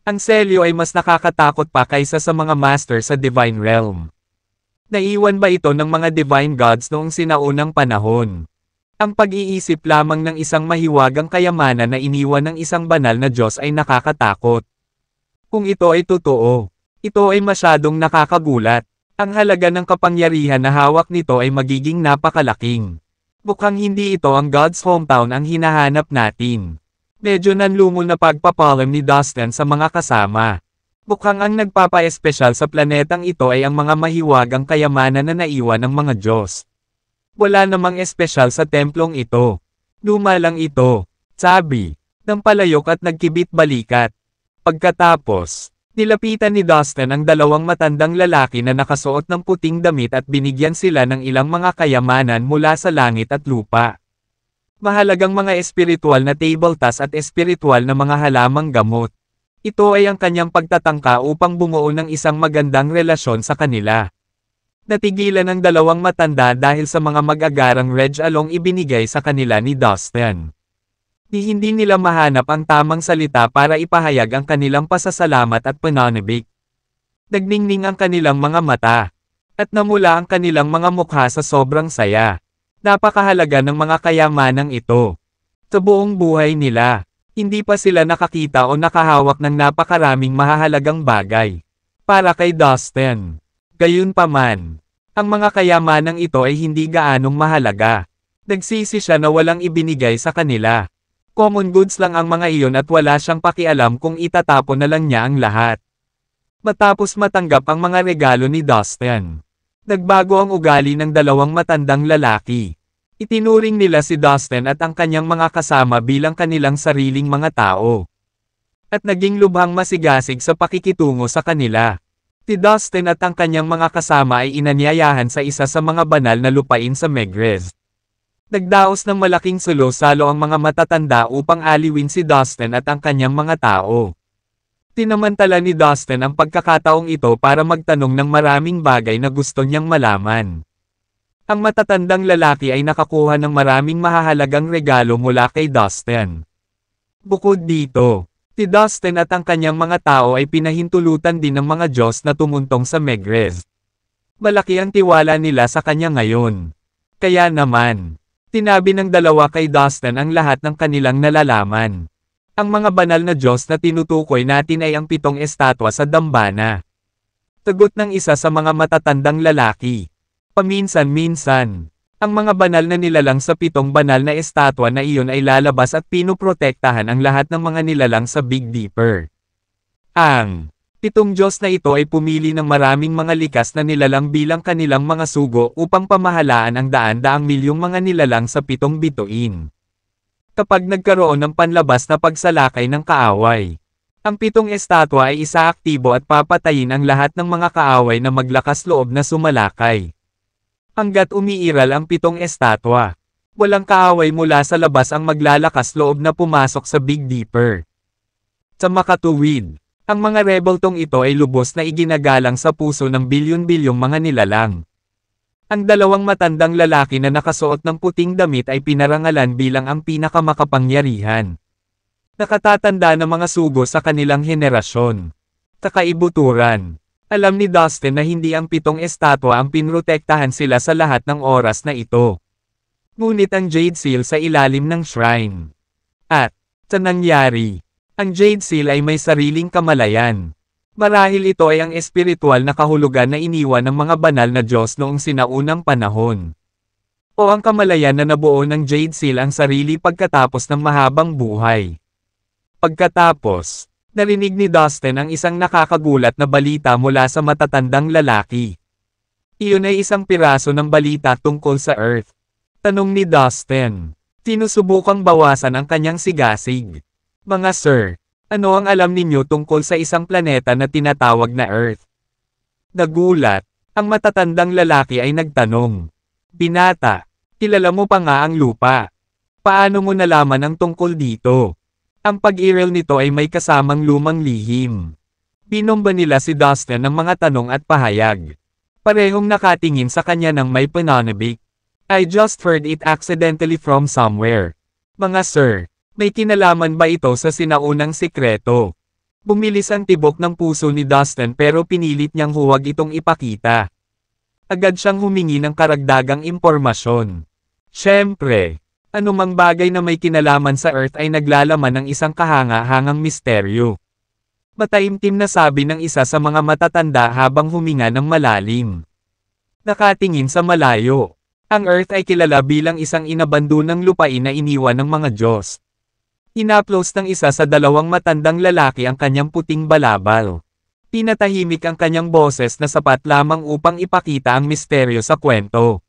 Ang selyo ay mas nakakatakot pa kaysa sa mga master sa Divine Realm. Naiwan ba ito ng mga Divine Gods noong sinaunang panahon? Ang pag-iisip lamang ng isang mahiwagang kayamanan na iniwan ng isang banal na Diyos ay nakakatakot. Kung ito ay totoo, ito ay masyadong nakakagulat. Ang halaga ng kapangyarihan na hawak nito ay magiging napakalaking. Mukhang hindi ito ang God's hometown ang hinahanap natin. Medyo nanlumol na pagpapalam ni Dustin sa mga kasama. Mukhang ang nagpapa-espesyal sa planetang ito ay ang mga mahiwagang kayamanan na naiwan ng mga Diyos. Wala namang espesyal sa templong ito. Luma lang ito, sabi, ng palayok at nagkibit balikat. Pagkatapos, nilapitan ni Dustin ang dalawang matandang lalaki na nakasuot ng puting damit at binigyan sila ng ilang mga kayamanan mula sa langit at lupa. Mahalagang mga espiritual na tabletas at espiritual na mga halamang gamot. Ito ay ang kanyang pagtatangka upang bumuo ng isang magandang relasyon sa kanila. Natigilan ang dalawang matanda dahil sa mga mag-agarang regalong ibinigay sa kanila ni Dustin. Hindi nila mahanap ang tamang salita para ipahayag ang kanilang pasasalamat at pananabik. Nagningning ang kanilang mga mata, at namula ang kanilang mga mukha sa sobrang saya. Napakahalaga ng mga kayamanang ito. Sa buong buhay nila, hindi pa sila nakakita o nakahawak ng napakaraming mahahalagang bagay. Para kay Dustin. Gayunpaman, ang mga kayamanang ito ay hindi gaanong mahalaga. Nagsisi siya na walang ibinigay sa kanila. Common goods lang ang mga iyon at wala siyang pakialam kung itatapon na lang niya ang lahat. Matapos matanggap ang mga regalo ni Dustin, nagbago ang ugali ng dalawang matandang lalaki. Itinuring nila si Dustin at ang kanyang mga kasama bilang kanilang sariling mga tao. At naging lubhang masigasig sa pakikitungo sa kanila. Si Dustin at ang kanyang mga kasama ay inanyayahan sa isa sa mga banal na lupain sa Megrez. Nagdaos ng malaking sulo-salo ang mga matatanda upang aliwin si Dustin at ang kanyang mga tao. Tinamantala ni Dustin ang pagkakataong ito para magtanong ng maraming bagay na gusto niyang malaman. Ang matatandang lalaki ay nakakuha ng maraming mahahalagang regalo mula kay Dustin. Bukod dito, si Dustin at ang kanyang mga tao ay pinahintulutan din ng mga Diyos na tumuntong sa Megrez. Malaki ang tiwala nila sa kanya ngayon. Kaya naman, tinabi ng dalawa kay Dustin ang lahat ng kanilang nalalaman. Ang mga banal na Diyos na tinutukoy natin ay ang 7 estatwa sa dambana. Sagot ng isa sa mga matatandang lalaki. Paminsan-minsan, ang mga banal na nilalang sa 7 banal na estatwa na iyon ay lalabas at pinoprotektahan ang lahat ng mga nilalang sa Big Dipper. Ang 7 Diyos na ito ay pumili ng maraming mga likas na nilalang bilang kanilang mga sugo upang pamahalaan ang daan-daang milyong mga nilalang sa 7 bituin. Kapag nagkaroon ng panlabas na pagsalakay ng kaaway, ang 7 estatwa ay isaaktibo at papatayin ang lahat ng mga kaaway na maglakas loob na sumalakay. Hanggat umiiral ang 7 estatwa, walang kaaway mula sa labas ang maglalakas loob na pumasok sa Big Dipper. Sa makatuwid, ang mga rebeltong ito ay lubos na iginagalang sa puso ng bilyon-bilyong mga nilalang. Ang dalawang matandang lalaki na nakasuot ng puting damit ay pinarangalan bilang ang pinakamakapangyarihan. Nakatatanda ng mga sugo sa kanilang henerasyon. Kakaibuturan. Alam ni Dustin na hindi ang 7 estatwa ang pinrotektahan sila sa lahat ng oras na ito. Ngunit ang Jade Seal sa ilalim ng shrine. At, sa nangyari, ang Jade Seal ay may sariling kamalayan. Marahil ito ay ang espiritual na kahulugan na iniwan ng mga banal na Diyos noong sinaunang panahon. O ang kamalayan na nabuo ng Jade Seal ang sarili pagkatapos ng mahabang buhay. Pagkatapos, narinig ni Dustin ang isang nakakagulat na balita mula sa matatandang lalaki. Iyon ay isang piraso ng balita tungkol sa Earth. Tanong ni Dustin. Sinusubukang bawasan ang kanyang sigasig. Mga sir, ano ang alam ninyo tungkol sa isang planeta na tinatawag na Earth? Nagulat, ang matatandang lalaki ay nagtanong. Binata, kilala mo pa nga ang lupa. Paano mo nalaman ang tungkol dito? Ang pag-iral nito ay may kasamang lumang lihim. Binomba nila si Dustin ng mga tanong at pahayag. Parehong nakatingin sa kanya ng may pananabik. I just heard it accidentally from somewhere. Mga sir, may kinalaman ba ito sa sinaunang sikreto? Bumilis ang tibok ng puso ni Dustin pero pinilit niyang huwag itong ipakita. Agad siyang humingi ng karagdagang impormasyon. Siyempre, anumang bagay na may kinalaman sa Earth ay naglalaman ng isang kahanga-hangang misteryo. Mataimtim na sabi ng isa sa mga matatanda habang huminga ng malalim. Nakatingin sa malayo. Ang Earth ay kilala bilang isang inabandonang lupain na iniwan ng mga Diyos. Inaplos ng isa sa dalawang matandang lalaki ang kanyang puting balabal. Pinatahimik ang kanyang boses na sapat lamang upang ipakita ang misteryo sa kwento.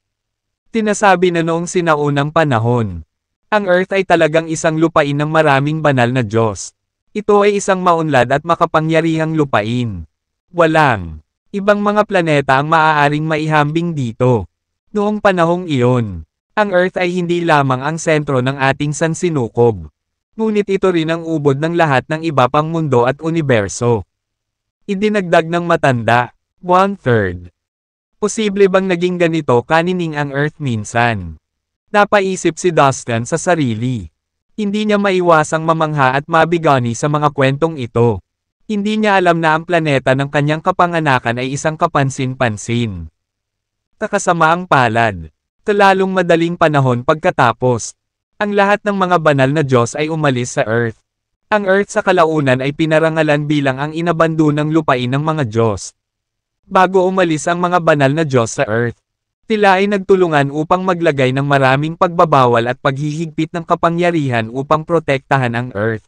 Tinasabi na noong sinaunang panahon, ang Earth ay talagang isang lupain ng maraming banal na Diyos. Ito ay isang maunlad at makapangyarihang lupain. Walang ibang mga planeta ang maaaring maihambing dito. Noong panahong iyon, ang Earth ay hindi lamang ang sentro ng ating sansinukob. Ngunit ito rin ang ubod ng lahat ng iba pang mundo at universo. Idinagdag ng matanda, 1/3. Posible bang naging ganito kanining ang Earth minsan? Napaisip si Dustin sa sarili. Hindi niya maiwasang mamangha at mabigani sa mga kwentong ito. Hindi niya alam na ang planeta ng kanyang kapanganakan ay isang kapansin-pansin. Takasamaang palad. Talalong madaling panahon pagkatapos, ang lahat ng mga banal na Diyos ay umalis sa Earth. Ang Earth sa kalaunan ay pinarangalan bilang ang inabandonang lupain ng mga Diyos. Bago umalis ang mga banal na Diyos sa Earth, sila ay nagtulungan upang maglagay ng maraming pagbabawal at paghihigpit ng kapangyarihan upang protektahan ang Earth.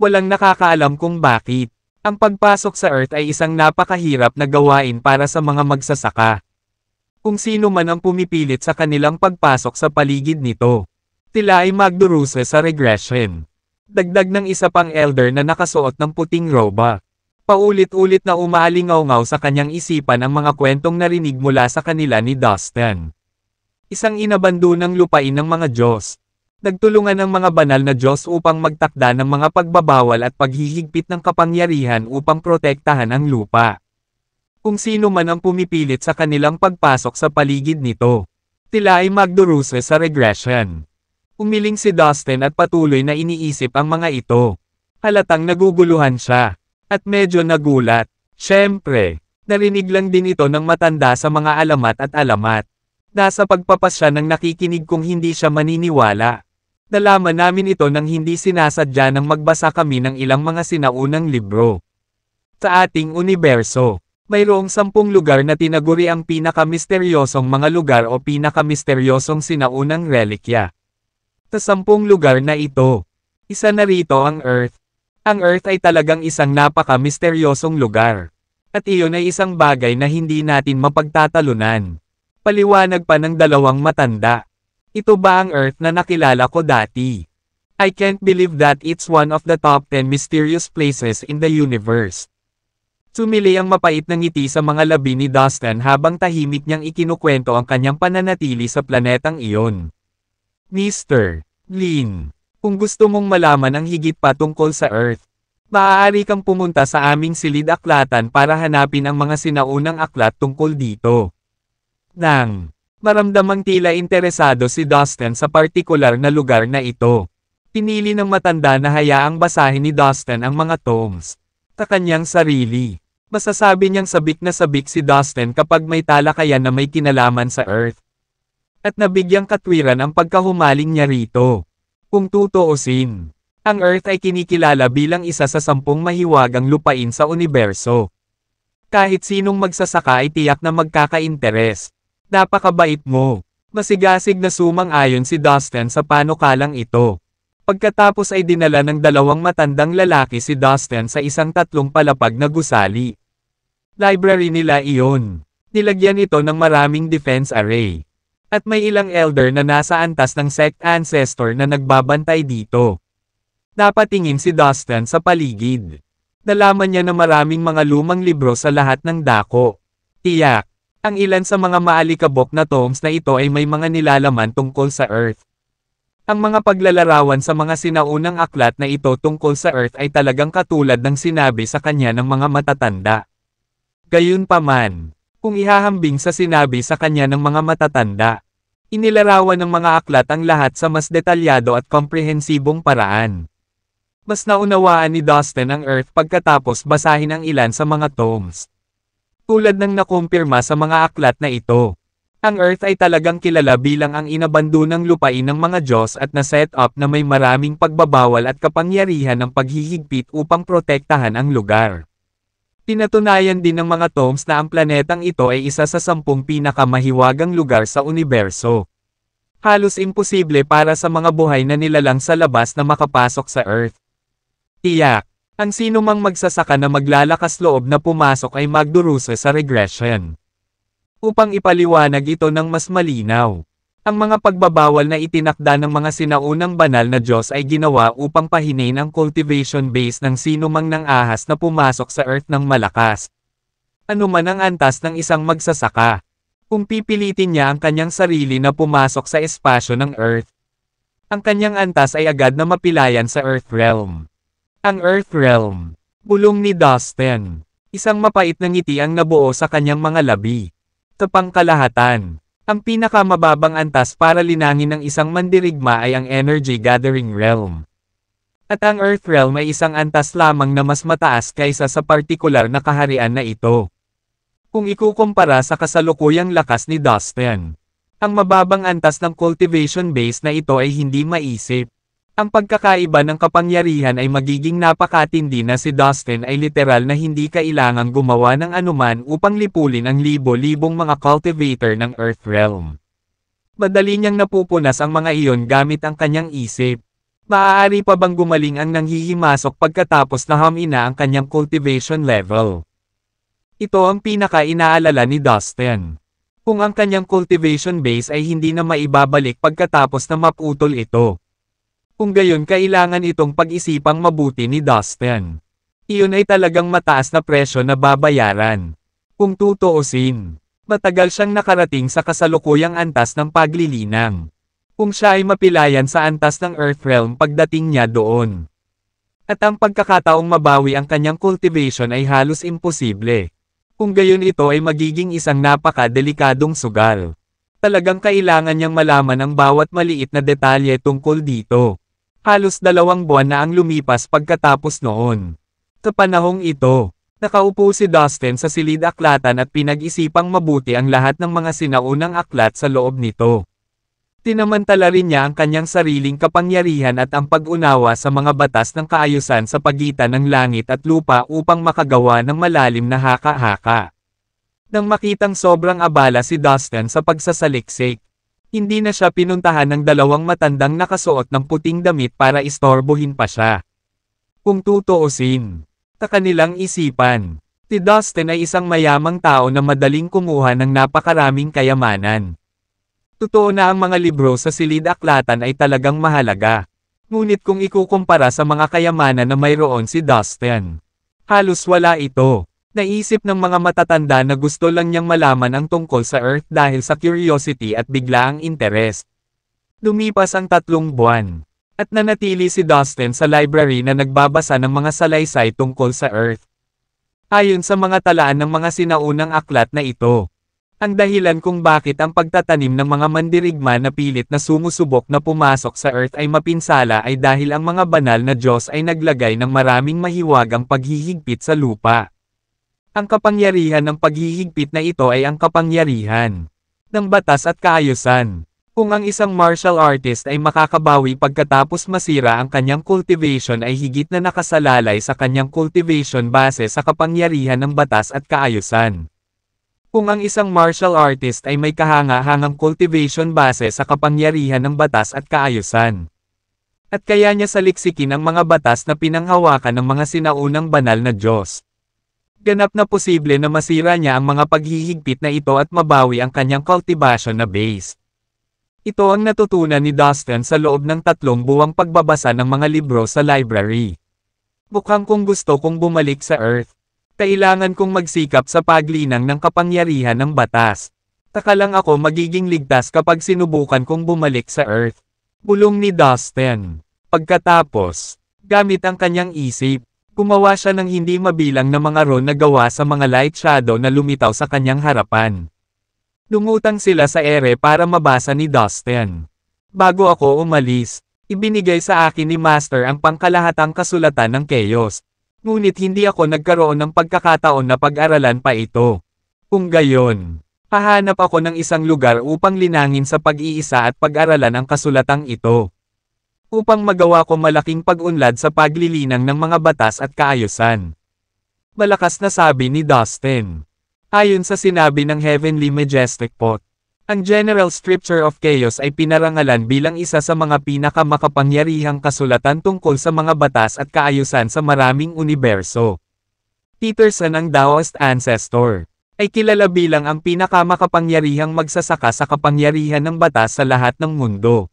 Walang nakakaalam kung bakit. Ang pagpasok sa Earth ay isang napakahirap na gawain para sa mga magsasaka. Kung sino man ang pumipilit sa kanilang pagpasok sa paligid nito, sila ay magdurusa sa regression. Dagdag ng isa pang elder na nakasuot ng puting roba. Paulit-ulit na umaalingaw-ngaw sa kanyang isipan ang mga kwentong narinig mula sa kanila ni Dustin. Isang inabandonang lupain ng mga Diyos. Nagtulungan ng mga banal na Diyos upang magtakda ng mga pagbabawal at paghihigpit ng kapangyarihan upang protektahan ang lupa. Kung sino man ang pumipilit sa kanilang pagpasok sa paligid nito, sila ay magdurusa sa regression. Umiling si Dustin at patuloy na iniisip ang mga ito. Halatang naguguluhan siya. At medyo nagulat. Siyempre, narinig lang din ito ng matanda sa mga alamat at alamat. Nasa pagpapasya ng nakikinig kung hindi siya maniniwala. Nalaman namin ito nang hindi sinasadya nang magbasa kami ng ilang mga sinaunang libro. Sa ating universo, mayroong 10 lugar na tinaguri ang pinakamisteryosong mga lugar o pinakamisteryosong sinaunang relikya. Sa 10 lugar na ito, isa na rito ang Earth. Ang Earth ay talagang isang napaka-misteryosong lugar. At iyon ay isang bagay na hindi natin mapagtatalunan. Paliwanag pa ng dalawang matanda. Ito ba ang Earth na nakilala ko dati? I can't believe that it's one of the top 10 mysterious places in the universe. Sumili ang mapait na ngiti sa mga labi ni Dustin habang tahimik niyang ikinukwento ang kanyang pananatili sa planetang iyon. Mr. Lin, kung gusto mong malaman ang higit pa tungkol sa Earth, maaari kang pumunta sa aming silid-aklatan para hanapin ang mga sinaunang aklat tungkol dito. Nang maramdamang tila interesado si Dustin sa partikular na lugar na ito, pinili ng matanda na hayaang basahin ni Dustin ang mga tomes. Sa kanyang sarili, masasabi niyang sabik na sabik si Dustin kapag may talakayan na may kinalaman sa Earth. At nabigyang katwiran ang pagkahumaling niya rito. Kung tutuusin, ang Earth ay kinikilala bilang isa sa 10 mahiwagang lupain sa universo. Kahit sinong magsasaka ay tiyak na magkaka-interes. Napakabait mo. Masigasig na sumang-ayon si Dustin sa panukalang ito. Pagkatapos ay dinala ng dalawang matandang lalaki si Dustin sa isang 3 palapag na gusali. Library nila iyon. Nilagyan ito ng maraming defense array. At may ilang elder na nasa antas ng sect ancestor na nagbabantay dito. Napatingin si Dustin sa paligid. Nalaman niya na maraming mga lumang libro sa lahat ng dako. Tiyak, ang ilan sa mga maalikabok na tomes na ito ay may mga nilalaman tungkol sa Earth. Ang mga paglalarawan sa mga sinaunang aklat na ito tungkol sa Earth ay talagang katulad ng sinabi sa kanya ng mga matatanda. Gayunpaman, kung ihahambing sa sinabi sa kanya ng mga matatanda, inilarawan ng mga aklat ang lahat sa mas detalyado at komprehensibong paraan. Mas naunawaan ni Dustin ang Earth pagkatapos basahin ang ilan sa mga tomes. Tulad ng nakumpirma sa mga aklat na ito. Ang Earth ay talagang kilala bilang ang inabandonang lupain ng mga Diyos at na-set up na may maraming pagbabawal at kapangyarihan ng paghihigpit upang protektahan ang lugar. Pinatunayan din ng mga tomes na ang planetang ito ay isa sa 10 pinakamahiwagang lugar sa universo. Halos imposible para sa mga buhay na nilalang sa labas na makapasok sa Earth. Tiyak, ang sinumang magsasaka na maglalakas loob na pumasok ay magdurusa sa regression. Upang ipaliwanag ito ng mas malinaw, ang mga pagbabawal na itinakda ng mga sinaunang banal na Diyos ay ginawa upang pahinain ang cultivation base ng sinumang nang ahas na pumasok sa Earth ng malakas. Ano man ang antas ng isang magsasaka, kung pipilitin niya ang kanyang sarili na pumasok sa espasyo ng Earth, ang kanyang antas ay agad na mapilayan sa Earth Realm. Ang Earth Realm, bulong ni Dustin, isang mapait na ngiti ang nabuo sa kanyang mga labi. Sa pangkalahatan, ang pinakamababang antas para linangin ng isang mandirigma ay ang Energy Gathering Realm. At ang Earth Realm ay isang antas lamang na mas mataas kaysa sa partikular na kaharian na ito. Kung ikukumpara sa kasalukuyang lakas ni Dustin, ang mababang antas ng cultivation base na ito ay hindi maisip. Ang pagkakaiba ng kapangyarihan ay magiging napakatindi na si Dustin ay literal na hindi kailangang gumawa ng anuman upang lipulin ang libo-libong mga cultivator ng Earth Realm. Madali niyang napupunas ang mga iyon gamit ang kanyang isip. Maaari pa bang gumaling ang nanghihimasok pagkatapos na hamina ang kanyang cultivation level? Ito ang pinaka-inaalala ni Dustin. Kung ang kanyang cultivation base ay hindi na maibabalik pagkatapos na maputol ito. Kung gayon kailangan itong pag-isipang mabuti ni Dustin. Iyon ay talagang mataas na presyo na babayaran. Kung tutuusin, matagal siyang nakarating sa kasalukuyang antas ng paglilinang. Kung siya ay mapilayan sa antas ng Earth Realm pagdating niya doon. At ang pagkakataong mabawi ang kanyang cultivation ay halos imposible. Kung gayon ito ay magiging isang napaka-delikadong sugal. Talagang kailangan niyang malaman ang bawat maliit na detalye tungkol dito. Halos 2 buwan na ang lumipas pagkatapos noon. Sa panahong ito, nakaupo si Dustin sa silid-aklatan at pinag-isipang mabuti ang lahat ng mga sinaunang aklat sa loob nito. Tinamantala rin niya ang kanyang sariling kapangyarihan at ang pag-unawa sa mga batas ng kaayusan sa pagitan ng langit at lupa upang makagawa ng malalim na haka-haka. Nang makitang sobrang abala si Dustin sa pagsasaliksik, hindi na siya pinuntahan ng 2 matandang nakasuot ng puting damit para istorbohin pa siya. Kung tutuusin, sa kanilang isipan, si Dustin ay isang mayamang tao na madaling kumuha ng napakaraming kayamanan. Totoo na ang mga libro sa silid-aklatan ay talagang mahalaga. Ngunit kung ikukumpara sa mga kayamanan na mayroon si Dustin, halos wala ito. Naisip ng mga matatanda na gusto lang niyang malaman ang tungkol sa Earth dahil sa curiosity at biglaang interes. Lumipas ang 3 buwan, at nanatili si Dustin sa library na nagbabasa ng mga salaysay tungkol sa Earth. Ayon sa mga talaan ng mga sinaunang aklat na ito, ang dahilan kung bakit ang pagtatanim ng mga mandirigma na pilit na sumusubok na pumasok sa Earth ay mapinsala ay dahil ang mga banal na Diyos ay naglagay ng maraming mahiwagang paghihigpit sa lupa. Ang kapangyarihan ng paghihigpit na ito ay ang kapangyarihan ng batas at kaayusan. Kung ang isang martial artist ay makakabawi pagkatapos masira ang kanyang cultivation ay higit na nakasalalay sa kanyang cultivation base sa kapangyarihan ng batas at kaayusan. Kung ang isang martial artist ay may kahanga-hangang cultivation base sa kapangyarihan ng batas at kaayusan, at kaya niya saliksikin ang mga batas na pinanghawakan ng mga sinaunang banal na Diyos, ganap na posible na masira niya ang mga paghihigpit na ito at mabawi ang kanyang cultivation na base. Ito ang natutunan ni Dustin sa loob ng 3 buwang pagbabasa ng mga libro sa library. Mukhang kung gusto kong bumalik sa Earth, kailangan kong magsikap sa paglinang ng kapangyarihan ng batas. Taka lang ako magiging ligtas kapag sinubukan kong bumalik sa Earth. Bulong ni Dustin. Pagkatapos, gamit ang kanyang isip, gumawa siya ng hindi mabilang na mga ron na gawa sa mga light shadow na lumitaw sa kanyang harapan. Lumutang sila sa ere para mabasa ni Dustin. Bago ako umalis, Ibinigay sa akin ni Master ang pangkalahatang kasulatan ng Chaos. Ngunit hindi ako nagkaroon ng pagkakataon na pag-aralan pa ito. Kung gayon, hahanap ako ng isang lugar upang linangin sa pag-iisa at pag-aralan ang kasulatang ito. Upang magawa ko malaking pag-unlad sa paglilinang ng mga batas at kaayusan. Malakas na sabi ni Dustin. Ayon sa sinabi ng Heavenly Majestic Pot, ang General Scripture of Chaos ay pinarangalan bilang isa sa mga pinakamakapangyarihang kasulatan tungkol sa mga batas at kaayusan sa maraming universo. Peterson, ang Taoist ancestor, ay kilala bilang ang pinakamakapangyarihang magsasaka sa kapangyarihan ng batas sa lahat ng mundo.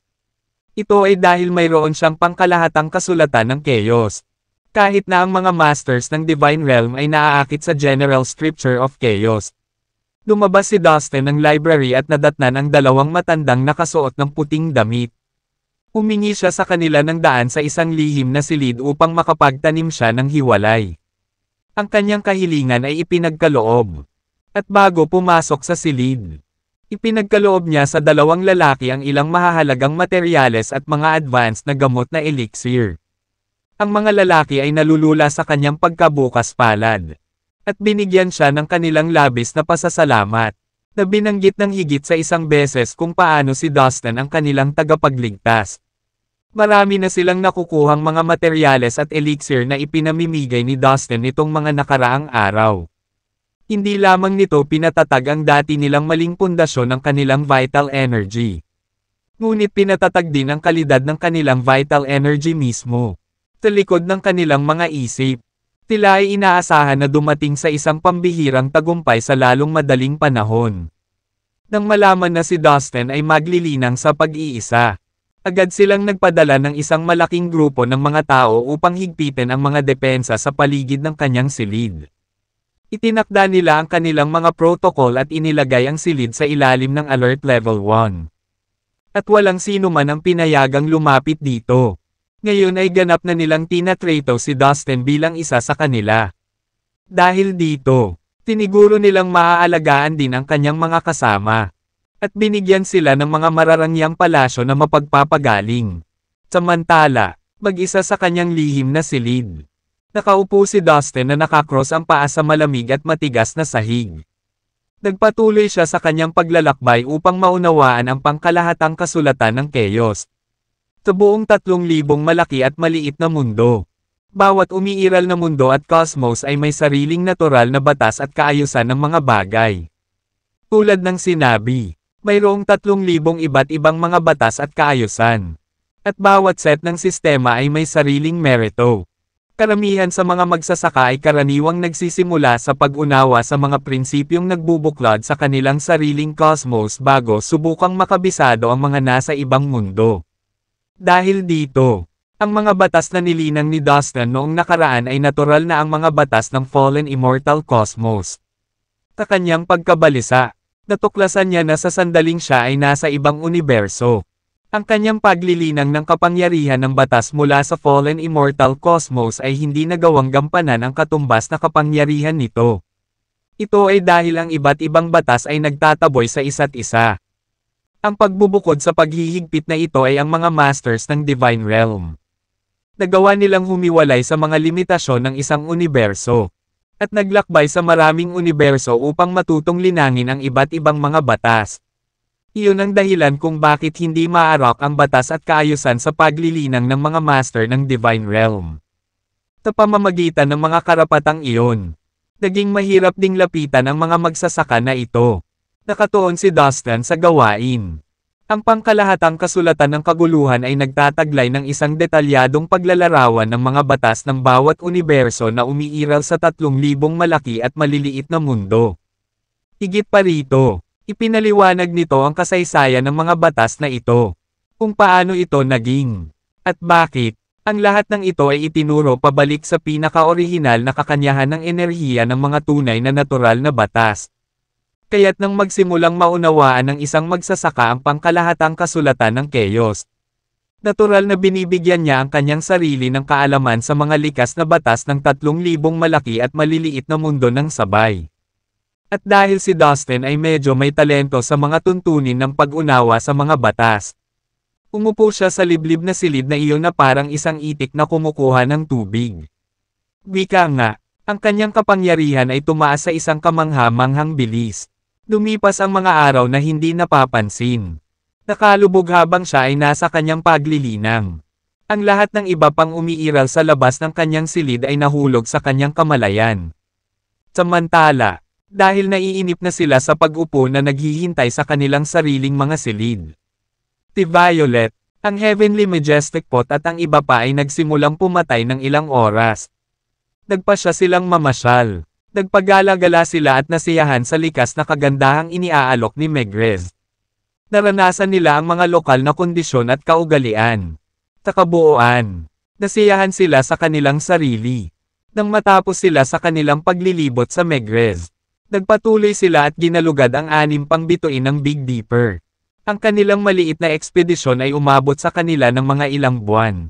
Ito ay dahil mayroon siyang pangkalahatang kasulatan ng Chaos. Kahit na ang mga masters ng Divine Realm ay naaakit sa General Scripture of Chaos. Lumabas si Dustin ng library at nadatnan ang dalawang matandang nakasuot ng puting damit. Humingi siya sa kanila ng daan sa isang lihim na silid upang makapagtanim siya ng hiwalay. Ang kanyang kahilingan ay ipinagkaloob. At bago pumasok sa silid, ipinagkaloob niya sa dalawang lalaki ang ilang mahahalagang materyales at mga advanced na gamot na elixir. Ang mga lalaki ay nalulula sa kanyang pagkabukas palad. At binigyan siya ng kanilang labis na pasasalamat, na binanggit ng higit sa isang beses kung paano si Dustin ang kanilang tagapagligtas. Marami na silang nakukuhang mga materyales at elixir na ipinamimigay ni Dustin nitong mga nakaraang araw. Hindi lamang nito pinatatag ang dati nilang maling pundasyon ng kanilang vital energy. Ngunit pinatatag din ang kalidad ng kanilang vital energy mismo. Sa likod ng kanilang mga isip. Tila ay inaasahan na dumating sa isang pambihirang tagumpay sa lalong madaling panahon. Nang malaman na si Dustin ay maglilinang sa pag-iisa, agad silang nagpadala ng isang malaking grupo ng mga tao upang higpitin ang mga depensa sa paligid ng kanyang silid. Itinakda nila ang kanilang mga protocol at inilagay ang silid sa ilalim ng Alert Level 1. At walang sino man ang pinayagang lumapit dito. Ngayon ay ganap na nilang tinatrato si Dustin bilang isa sa kanila. Dahil dito, tiniguro nilang maaalagaan din ang kanyang mga kasama. At binigyan sila ng mga mararangyang palasyo na mapagpapagaling. Samantala, mag-isa sa kanyang lihim na silid. Nakaupo si Dustin na nakakross ang paa sa malamig at matigas na sahig. Nagpatuloy siya sa kanyang paglalakbay upang maunawaan ang pangkalahatang kasulatan ng Chaos. Sa buong 3,000 malaki at maliit na mundo. Bawat umiiral na mundo at cosmos ay may sariling natural na batas at kaayusan ng mga bagay. Tulad ng sinabi, mayroong 3,000 iba't ibang mga batas at kaayusan. At bawat set ng sistema ay may sariling merito. Karamihan sa mga magsasaka ay karaniwang nagsisimula sa pag-unawa sa mga prinsipyong nagbubuklod sa kanilang sariling cosmos bago subukang makabisado ang mga nasa ibang mundo. Dahil dito, ang mga batas na nilinang ni Dustin noong nakaraan ay natural na ang mga batas ng Fallen Immortal Cosmos. Sa kanyang pagkabalisa, natuklasan niya na sa sandaling siya ay nasa ibang universo. Ang kanyang paglilinang ng kapangyarihan ng batas mula sa Fallen Immortal Cosmos ay hindi nagawang gampanan ang katumbas na kapangyarihan nito. Ito ay dahil ang iba't ibang batas ay nagtataboy sa isa't isa. Ang pagbubukod sa paghihigpit na ito ay ang mga masters ng Divine Realm. Nagawa nilang humiwalay sa mga limitasyon ng isang universo, at naglakbay sa maraming universo upang matutong linangin ang iba't ibang mga batas. Iyon ang dahilan kung bakit hindi maarok ang batas at kaayusan sa paglilinang ng mga master ng Divine Realm. Sa pamamagitan ng mga karapatang iyon, naging mahirap ding lapitan ang mga magsasaka na ito. Nakatuon si Dustin sa gawain. Ang pangkalahatang kasulatan ng kaguluhan ay nagtataglay ng isang detalyadong paglalarawan ng mga batas ng bawat universo na umiiral sa 3,000 malaki at maliliit na mundo. Higit pa rito, ipinaliwanag nito ang kasaysayan ng mga batas na ito. Kung paano ito naging, at bakit. Ang lahat ng ito ay itinuro pabalik sa pinaka-orihinal na kakanyahan ng enerhiya ng mga tunay na natural na batas. Kaya't nang magsimulang maunawaan ng isang magsasaka ang pangkalahatang kasulatan ng Chaos, natural na binibigyan niya ang kanyang sarili ng kaalaman sa mga likas na batas ng 3,000 malaki at maliliit na mundo ng sabay. At dahil si Dustin ay medyo may talento sa mga tuntunin ng pag-unawa sa mga batas, Umupo siya sa liblib na silid na iyon na parang isang itik na kumukuha ng tubig. Wika nga, ang kanyang kapangyarihan ay tumaas sa isang kamangha-manghang bilis. Lumipas ang mga araw na hindi napapansin. Nakalubog habang siya ay nasa kanyang paglilinang. Ang lahat ng iba pang umiiral sa labas ng kanyang silid ay nahulog sa kanyang kamalayan. Samantala, dahil naiinip na sila sa pag-upo na naghihintay sa kanilang sariling mga silid. Si Violet, ang Heavenly Majestic Pot at ang iba pa ay nagsimulang pumatay ng ilang oras. Nagpasya silang mamasyal. Nagpagala-gala sila at nasiyahan sa likas na kagandahang iniaalok ni Megrez. Naranasan nila ang mga lokal na kondisyon at kaugalian. Sa kabuuan, nasiyahan sila sa kanilang sarili. Nang matapos sila sa kanilang paglilibot sa Megrez, nagpatuloy sila at ginalugad ang 6 pang bituin ng Big Dipper. Ang kanilang maliit na ekspedisyon ay umabot sa kanila ng mga ilang buwan.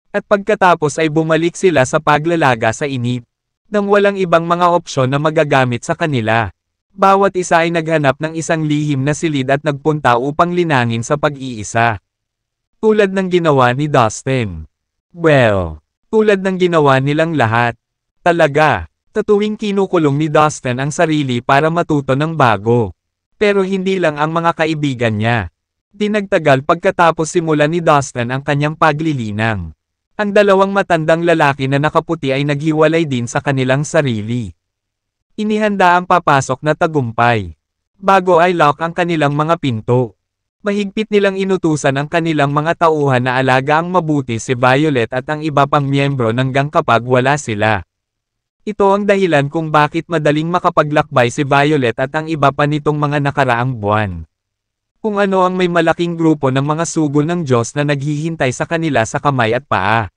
At pagkatapos ay bumalik sila sa paglalaga sa inip, nang walang ibang mga opsyon na magagamit sa kanila. Bawat isa ay naghanap ng isang lihim na silid at nagpunta upang linangin sa pag-iisa. Tulad ng ginawa ni Dustin. Well, tulad ng ginawa nilang lahat. Talaga, tuwing kinukulong ni Dustin ang sarili para matuto ng bago. Pero hindi lang ang mga kaibigan niya. Di nagtagal pagkatapos simula ni Dustin ang kanyang paglilinang. Ang dalawang matandang lalaki na nakaputi ay naghiwalay din sa kanilang sarili. Inihanda ang papasok na tagumpay. Bago ay lock ang kanilang mga pinto. Mahigpit nilang inutusan ang kanilang mga tauhan na alaga ang mabuti si Violet at ang iba pang miyembro hanggang kapag wala sila. Ito ang dahilan kung bakit madaling makapaglakbay si Violet at ang iba pa nitong mga nakaraang buwan. Kung ano ang may malaking grupo ng mga sugol ng Diyos na naghihintay sa kanila sa kamay at paa.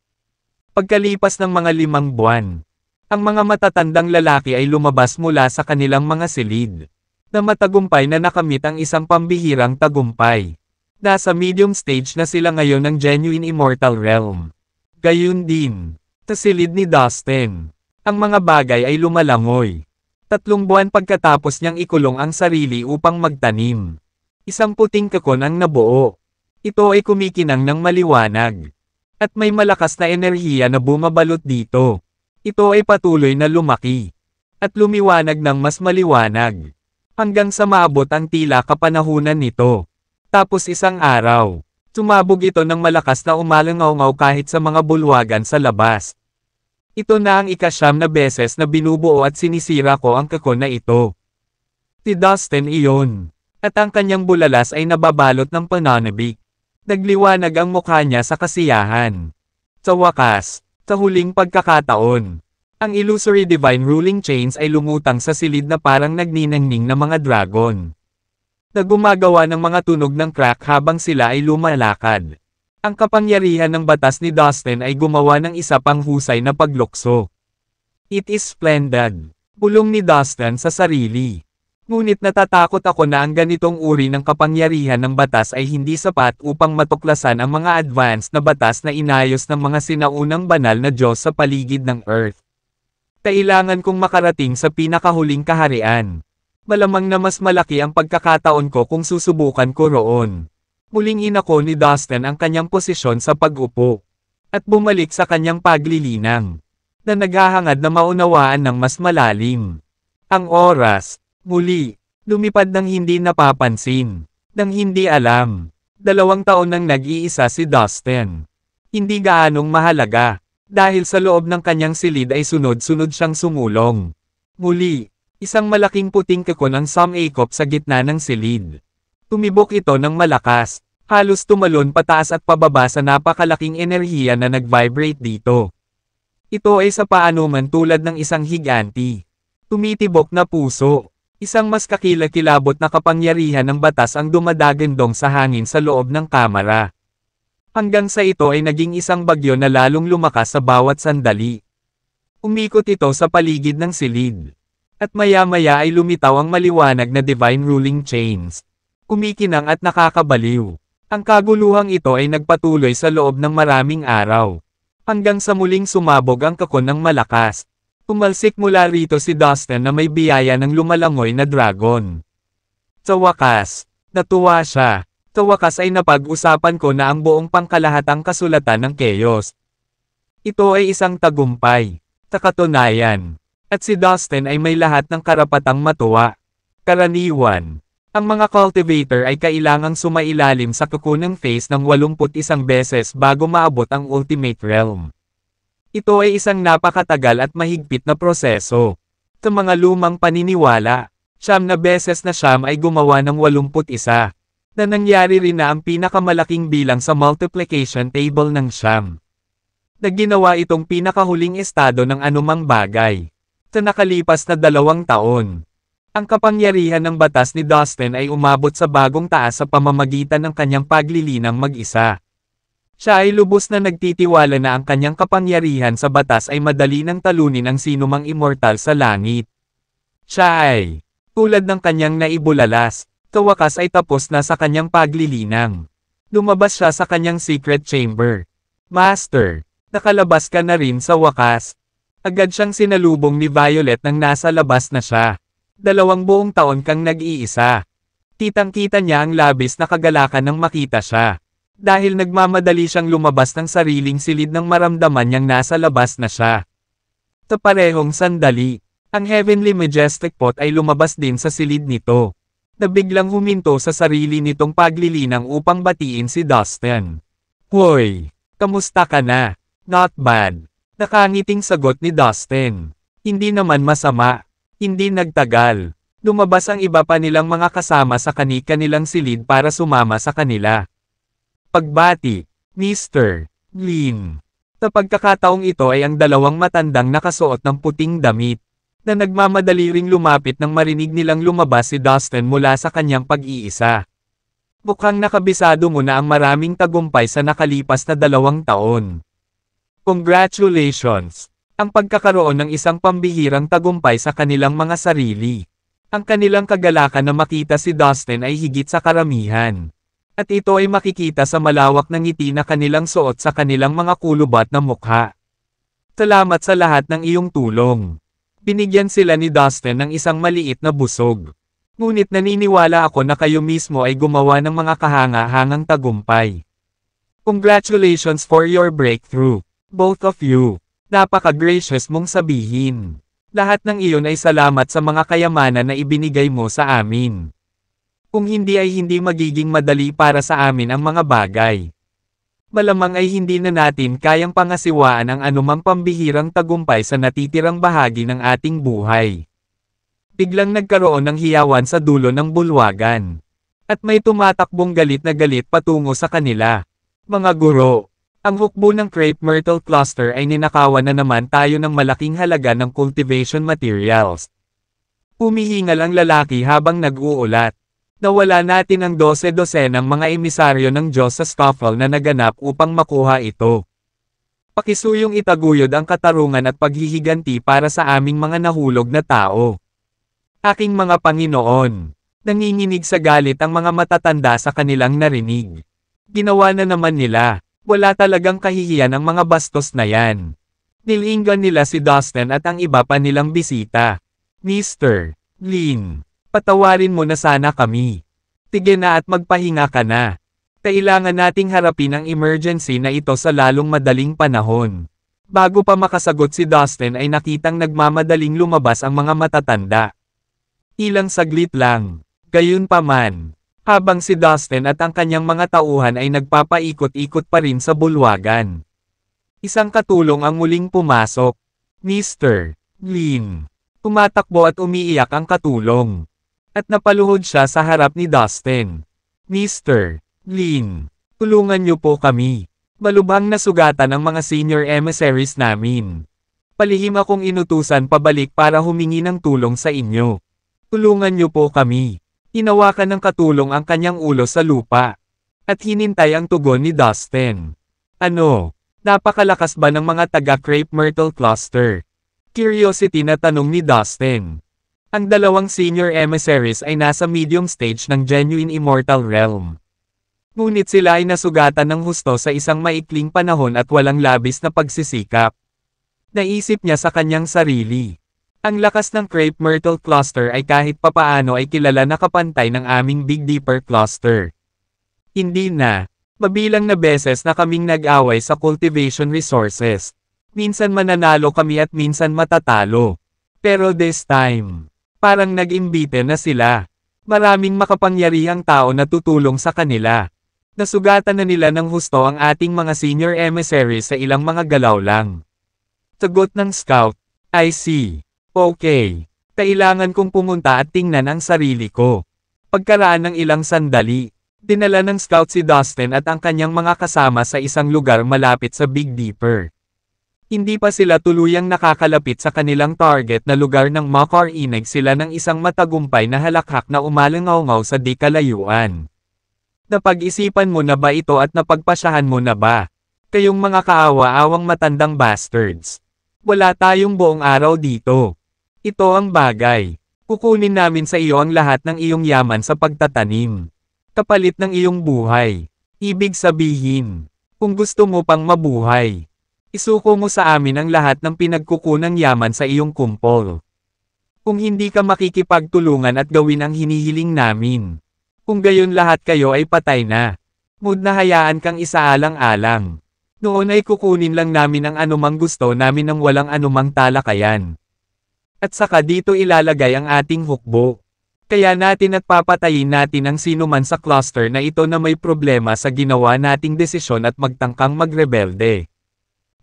Pagkalipas ng mga 5 buwan, ang mga matatandang lalaki ay lumabas mula sa kanilang mga silid, na matagumpay na nakamit ang isang pambihirang tagumpay. Nasa medium stage na sila ngayon ng Genuine Immortal Realm. Gayun din, sa silid ni Dustin, ang mga bagay ay lumalangoy. 3 buwan pagkatapos niyang ikulong ang sarili upang magtanim. Isang puting kakon ang nabuo. Ito ay kumikinang ng maliwanag. At may malakas na enerhiya na bumabalot dito. Ito ay patuloy na lumaki. At lumiwanag ng mas maliwanag. Hanggang sa maabot ang tila kapanahunan nito. Tapos isang araw, sumabog ito ng malakas na umalangaw-ngaw kahit sa mga bulwagan sa labas. Ito na ang ika-9 na beses na binubuo at sinisira ko ang kakon na ito. Si Dustin iyon. At ang kanyang bulalas ay nababalot ng pananabik. Nagliwanag ang mukha niya sa kasiyahan. Sa wakas, sa huling pagkakataon, ang illusory divine ruling chains ay lumutang sa silid na parang nagniningning na mga dragon. Na gumagawa ng mga tunog ng crack habang sila ay lumalakad. Ang kapangyarihan ng batas ni Dustin ay gumawa ng isa pang husay na paglukso. It is splendid. Bulong ni Dustin sa sarili. Ngunit natatakot ako na ang ganitong uri ng kapangyarihan ng batas ay hindi sapat upang matuklasan ang mga advanced na batas na inayos ng mga sinaunang banal na Diyos sa paligid ng Earth. Kailangan kong makarating sa pinakahuling kaharian. Malamang na mas malaki ang pagkakataon ko kung susubukan ko roon. Muling inako ni Dustin ang kanyang posisyon sa pag-upo. At bumalik sa kanyang paglilinang. Na naghahangad na maunawaan ng mas malalim. Ang oras. Muli, lumipad ng hindi napapansin, ng hindi alam. 2 taon nang nag-iisa si Dustin. Hindi gaanong mahalaga, dahil sa loob ng kanyang silid ay sunod-sunod siyang sumulong. Muli, isang malaking puting kakon ang sumakop sa gitna ng silid. Tumibok ito ng malakas, halos tumalon pataas at pababa sa napakalaking enerhiya na nag-vibrate dito. Ito ay sa paanuman tulad ng isang higanti. Tumitibok na puso. Isang mas kakilakilabot na kapangyarihan ng batas ang dumadagandong sa hangin sa loob ng kamara. Hanggang sa ito ay naging isang bagyo na lalong lumakas sa bawat sandali. Umikot ito sa paligid ng silid. At maya-maya ay lumitaw ang maliwanag na divine ruling chains. Kumikinang at nakakabaliw. Ang kaguluhang ito ay nagpatuloy sa loob ng maraming araw. Hanggang sa muling sumabog ang kakon ng malakas. Tumalsik mula rito si Dustin na may biyaya ng lumalangoy na dragon. Sa wakas, natuwa siya. Sa wakas ay napag-usapan ko na ang buong pangkalahatang kasulatan ng Chaos. Ito ay isang tagumpay. Sa katunayan. At si Dustin ay may lahat ng karapatang matuwa. Karaniwan. Ang mga cultivator ay kailangang sumailalim sa kuko ng phase ng 81 beses bago maabot ang Ultimate Realm. Ito ay isang napakatagal at mahigpit na proseso. Sa mga lumang paniniwala, 9 beses na siyam ay gumawa ng 81, na nangyari rin na ang pinakamalaking bilang sa multiplication table ng siyam. Na ginawa itong pinakahuling estado ng anumang bagay. Sa nakalipas na 2 taon. Ang kapangyarihan ng batas ni Dustin ay umabot sa bagong taas sa pamamagitan ng kanyang paglilinang mag-isa. Siya ay lubos na nagtitiwala na ang kanyang kapangyarihan sa batas ay madali nang talunin ang sinumang immortal sa langit. Siya ay, tulad ng kanyang naibulalas, sa wakas ay tapos na sa kanyang paglilinang. Lumabas siya sa kanyang secret chamber. Master, nakalabas ka na rin sa wakas. Agad siyang sinalubong ni Violet nang nasa labas na siya. 2 buong taon kang nag-iisa. Kitang-kita niya ang labis na kagalakan nang makita siya. Dahil nagmamadali siyang lumabas ng sariling silid nang maramdaman niyang nasa labas na siya. Sa parehong sandali, ang Heavenly Majestic Pot ay lumabas din sa silid nito. Na biglang huminto sa sarili nitong paglilinang upang batiin si Dustin. Hoy! Kamusta ka na? Not bad. Nakangiting sagot ni Dustin. Hindi naman masama. Hindi nagtagal. Lumabas ang iba pa nilang mga kasama sa kani-kanilang silid para sumama sa kanila. Pagbati, Mr. Lin. Sa pagkakataong ito ay ang 2 matandang nakasuot ng puting damit, na nagmamadali ring lumapit nang marinig nilang lumabas si Dustin mula sa kanyang pag-iisa. Mukhang nakabisado mo na ang maraming tagumpay sa nakalipas na 2 taon. Congratulations! Ang pagkakaroon ng isang pambihirang tagumpay sa kanilang mga sarili. Ang kanilang kagalakan na makita si Dustin ay higit sa karamihan. At ito ay makikita sa malawak na ngiti na kanilang suot sa kanilang mga kulubat na mukha. Salamat sa lahat ng iyong tulong. Binigyan sila ni Dustin ng isang maliit na busog. Ngunit naniniwala ako na kayo mismo ay gumawa ng mga kahanga-hangang tagumpay. Congratulations for your breakthrough, both of you. Napaka-gracious mong sabihin. Lahat ng iyon ay salamat sa mga kayamanan na ibinigay mo sa amin. Kung hindi ay hindi magiging madali para sa amin ang mga bagay. Malamang ay hindi na natin kayang pangasiwaan ang anumang pambihirang tagumpay sa natitirang bahagi ng ating buhay. Biglang nagkaroon ng hiyawan sa dulo ng bulwagan. At may tumatakbong galit na galit patungo sa kanila. Mga guro. Ang hukbo ng crepe myrtle cluster ay ninakawan na naman tayo ng malaking halaga ng cultivation materials. Humihingal ang lalaki habang nag-uulat. Nawala natin ang 12-dosenang mga emisaryo ng Diyos sa scuffle na naganap upang makuha ito. Pakisuyong itaguyod ang katarungan at paghihiganti para sa aming mga nahulog na tao. Aking mga Panginoon, nanginginig sa galit ang mga matatanda sa kanilang narinig. Ginawa na naman nila. Wala talagang kahihiyan ang mga bastos na yan. Nilinggan nila si Dustin at ang iba pa nilang bisita. Mr. Lin, patawarin mo na sana kami. Tige na at magpahinga ka na. Kailangan nating harapin ang emergency na ito sa lalong madaling panahon. Bago pa makasagot si Dustin ay nakitang nagmamadaling lumabas ang mga matatanda. Ilang saglit lang. Gayunpaman. Habang si Dustin at ang kanyang mga tauhan ay nagpapaikot-ikot pa rin sa bulwagan. Isang katulong ang muling pumasok. Mr. Lin. Tumatakbo at umiiyak ang katulong. At napaluhod siya sa harap ni Dustin. Mr. Lin. Tulungan niyo po kami. Malubhang nasugatan ang mga senior emissaries namin. Palihim akong inutusan pabalik para humingi ng tulong sa inyo. Tulungan niyo po kami. Hinawakan ng katulong ang kanyang ulo sa lupa. At hinintay ang tugon ni Dustin. Ano? Napakalakas ba ng mga taga-crepe myrtle cluster? Curiosity na tanong ni Dustin. Ang 2 senior emissaries ay nasa medium stage ng genuine immortal realm. Ngunit sila ay nasugatan ng husto sa isang maikling panahon at walang labis na pagsisikap. Naisip niya sa kanyang sarili. Ang lakas ng crepe myrtle cluster ay kahit papaano ay kilala na kapantay ng aming Big Dipper cluster. Hindi na. Mabilang na beses na kaming nag-away sa cultivation resources. Minsan mananalo kami at minsan matatalo. Pero this time, parang nag-imbite na sila. Maraming makapangyarihang tao na tutulong sa kanila. Nasugatan na nila ng husto ang ating mga senior emissaries sa ilang mga galaw lang. Sagot ng scout, I see. Okay. Kailangan kong pumunta at tingnan ang sarili ko. Pagkaraan ng ilang sandali, dinala ng scout si Dustin at ang kanyang mga kasama sa isang lugar malapit sa Big Dipper. Hindi pa sila tuluyang nakakalapit sa kanilang target na lugar nang makarinig sila ng isang matagumpay na halakhak na umalangaw-ngaw sa di kalayuan. Napag-isipan mo na ba ito at napagpasyahan mo na ba? Kayong mga kaawa-awang matandang bastards. Wala tayong buong araw dito. Ito ang bagay. Kukunin namin sa iyo ang lahat ng iyong yaman sa pagtatanim. Kapalit ng iyong buhay. Ibig sabihin, kung gusto mo pang mabuhay, isuko mo sa amin ang lahat ng pinagkukunang yaman sa iyong kumpol. Kung hindi ka makikipagtulungan at gawin ang hinihiling namin, kung gayon lahat kayo ay patay na. Mood na hayaan kang isaalang-alang. Noon ay kukunin lang namin ang anumang gusto namin ng walang anumang talakayan. At saka dito ilalagay ang ating hukbo. Kaya natin at papatayin natin ang sinuman sa cluster na ito na may problema sa ginawa nating desisyon at magtangkang magrebelde.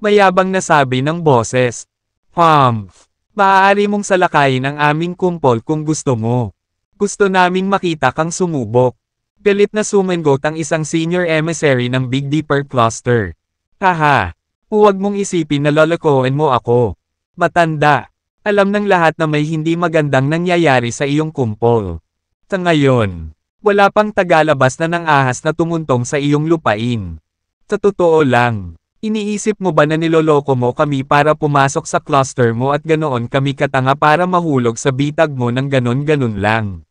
Mayabang na sabi ng boses. Maaari mong salakayin ang aming kumpol kung gusto mo. Gusto naming makita kang sumubok. Galit na sumengot ang isang senior emissary ng Big Dipper cluster. Haha, huwag mong isipin na lolokohin mo ako. Matanda. Alam ng lahat na may hindi magandang nangyayari sa iyong kumpol. Sa ngayon, wala pang tagalabas na ng ahas na tumuntong sa iyong lupain. Sa totoo lang, iniisip mo ba na niloloko mo kami para pumasok sa cluster mo at ganoon kami katanga para mahulog sa bitag mo ng ganon-ganon lang?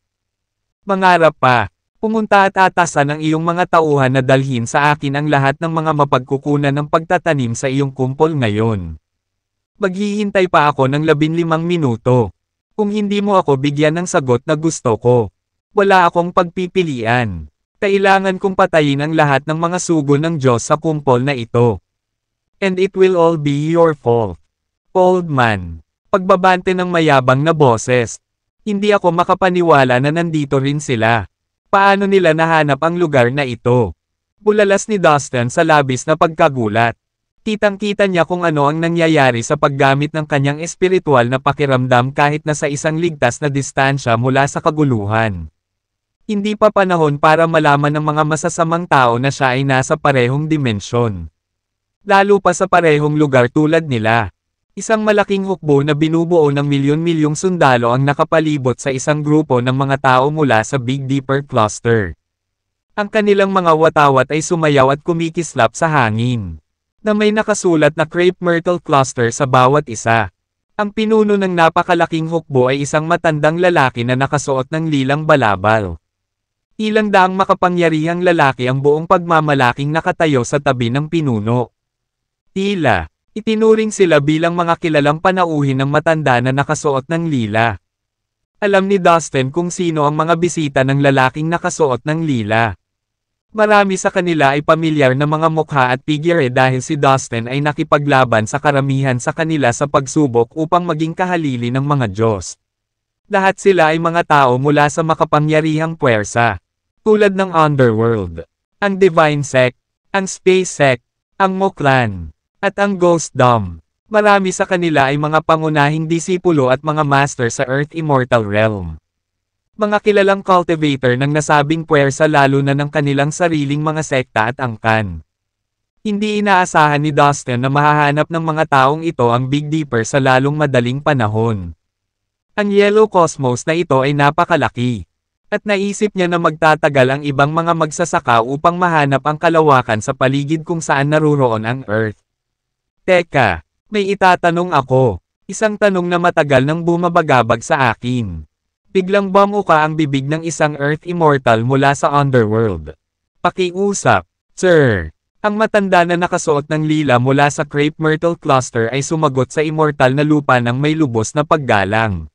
Mangarap pa, pumunta at atasan ang iyong mga tauhan na dalhin sa akin ang lahat ng mga mapagkukunan ng pagtatanim sa iyong kumpol ngayon. Maghihintay pa ako ng 15 minuto. Kung hindi mo ako bigyan ng sagot na gusto ko, wala akong pagpipilian. Kailangan kong patayin ang lahat ng mga sugo ng Diyos sa kumpol na ito. And it will all be your fault. Old man. Pagbabante ng mayabang na boses. Hindi ako makapaniwala na nandito rin sila. Paano nila nahanap ang lugar na ito? Bulalas ni Dustin sa labis na pagkagulat. Kitang-kita niya kung ano ang nangyayari sa paggamit ng kanyang espiritual na pakiramdam kahit na sa isang ligtas na distansya mula sa kaguluhan. Hindi pa panahon para malaman ng mga masasamang tao na siya ay nasa parehong dimensyon. Lalo pa sa parehong lugar tulad nila. Isang malaking hukbo na binubuo ng milyon-milyong sundalo ang nakapalibot sa isang grupo ng mga tao mula sa Big Dipper cluster. Ang kanilang mga watawat ay sumayaw at kumikislap sa hangin. Na may nakasulat na crepe myrtle cluster sa bawat isa. Ang pinuno ng napakalaking hukbo ay isang matandang lalaki na nakasuot ng lilang balabal. Ilang daang makapangyarihang lalaki ang buong pagmamalaking nakatayo sa tabi ng pinuno. Tila, itinuring sila bilang mga kilalang panauhin ng matanda na nakasuot ng lila. Alam ni Dustin kung sino ang mga bisita ng lalaking nakasuot ng lila. Marami sa kanila ay pamilyar na mga mukha at figure dahil si Dustin ay nakipaglaban sa karamihan sa kanila sa pagsubok upang maging kahalili ng mga Diyos. Lahat sila ay mga tao mula sa makapangyarihang puwersa, tulad ng Underworld, ang Divine Sect, ang Space Sect, ang Moklan, at ang Ghost Dom. Marami sa kanila ay mga pangunahing disipulo at mga master sa Earth Immortal Realm. Mga kilalang cultivator ng nasabing puwersa lalo na ng kanilang sariling mga sekta at angkan. Hindi inaasahan ni Dustin na mahahanap ng mga taong ito ang Big Dipper sa lalong madaling panahon. Ang Yellow Cosmos na ito ay napakalaki. At naisip niya na magtatagal ang ibang mga magsasaka upang mahanap ang kalawakan sa paligid kung saan naruroon ang Earth. Teka, may itatanong ako. Isang tanong na matagal nang bumabagabag sa akin. Biglang bumuka ang bibig ng isang Earth Immortal mula sa Underworld. Pakiusap, Sir. Ang matanda na nakasuot ng lila mula sa Crepe Myrtle Cluster ay sumagot sa immortal na lupa ng may lubos na paggalang.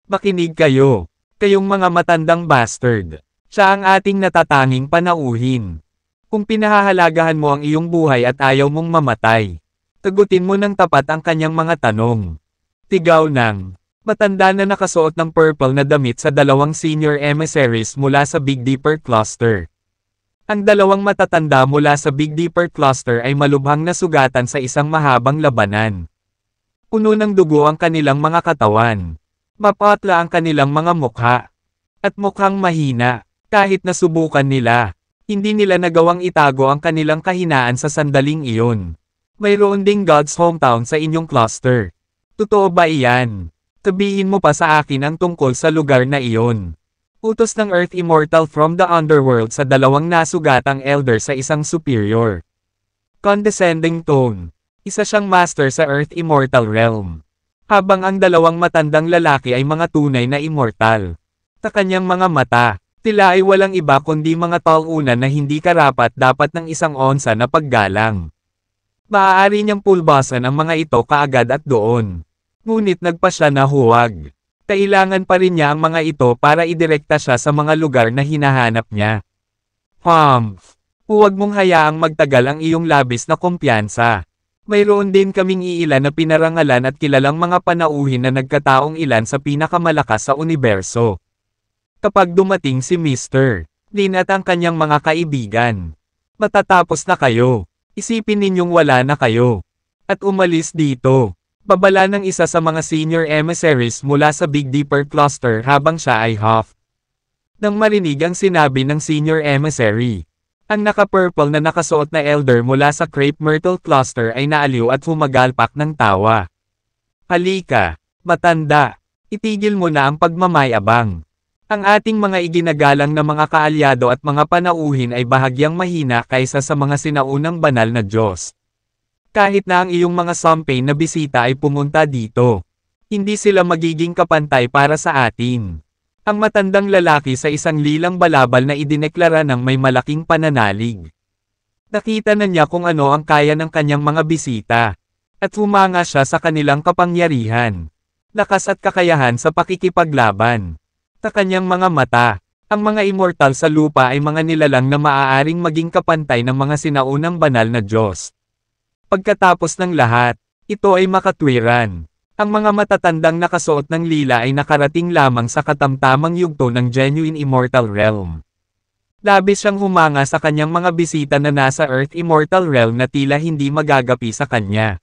Makinig kayo. Kayong mga matandang bastard. Siya ang ating natatanging panauhin. Kung pinahahalagahan mo ang iyong buhay at ayaw mong mamatay, sagutin mo ng tapat ang kanyang mga tanong. Tigaw ng matanda na nakasuot ng purple na damit sa dalawang senior emissaries mula sa Big Dipper Cluster. Ang dalawang matatanda mula sa Big Dipper Cluster ay malubhang nasugatan sa isang mahabang labanan. Puno ng dugo ang kanilang mga katawan. Mapatla ang kanilang mga mukha. At mukhang mahina. Kahit nasubukan nila, hindi nila nagawang itago ang kanilang kahinaan sa sandaling iyon. Mayroon ding God's hometown sa inyong cluster. Totoo ba iyan? Sabihin mo pa sa akin ang tungkol sa lugar na iyon. Utos ng Earth Immortal from the Underworld sa dalawang nasugatang elder sa isang superior. Condescending tone. Isa siyang master sa Earth Immortal Realm. Habang ang dalawang matandang lalaki ay mga tunay na immortal. Sa kanyang mga mata, tila ay walang iba kundi mga talunan na hindi karapat-dapat ng isang onsa na paggalang. Maaari niyang pulbasan ang mga ito kaagad at doon. Ngunit nagpa siya na huwag. Kailangan pa rin niya ang mga ito para idirekta siya sa mga lugar na hinahanap niya. Huwag mong hayaang magtagal ang iyong labis na kumpiyansa. Mayroon din kaming iilan na pinarangalan at kilalang mga panauhin na nagkataong ilan sa pinakamalakas sa universo. Kapag dumating si Mr. Lin at ang kanyang mga kaibigan, matatapos na kayo. Isipin ninyong wala na kayo. At umalis dito. Babala ng isa sa mga senior emissaries mula sa Big Dipper Cluster habang siya ay huff. Nang marinig ang sinabi ng senior emissary, ang naka-purple na nakasuot na elder mula sa Crepe Myrtle Cluster ay naaliw at humagalpak ng tawa. Halika, matanda. Itigil mo na ang pagmamayabang. Ang ating mga iginagalang na mga kaalyado at mga panauhin ay bahagyang mahina kaysa sa mga sinaunang banal na Diyos. Kahit na ang iyong mga sampay na bisita ay pumunta dito, hindi sila magiging kapantay para sa atin. Ang matandang lalaki sa isang lilang balabal na idineklara ng may malaking pananalig. Nakita na niya kung ano ang kaya ng kanyang mga bisita, at humanga siya sa kanilang kapangyarihan, lakas at kakayahan sa pakikipaglaban. Sa kanyang mga mata, ang mga immortal sa lupa ay mga nilalang na maaaring maging kapantay ng mga sinaunang banal na Diyos. Pagkatapos ng lahat, ito ay makatwiran. Ang mga matatandang nakasuot ng lila ay nakarating lamang sa katamtamang yugto ng genuine immortal realm. Labis siyang humanga sa kanyang mga bisita na nasa Earth Immortal Realm na tila hindi magagapi sa kanya.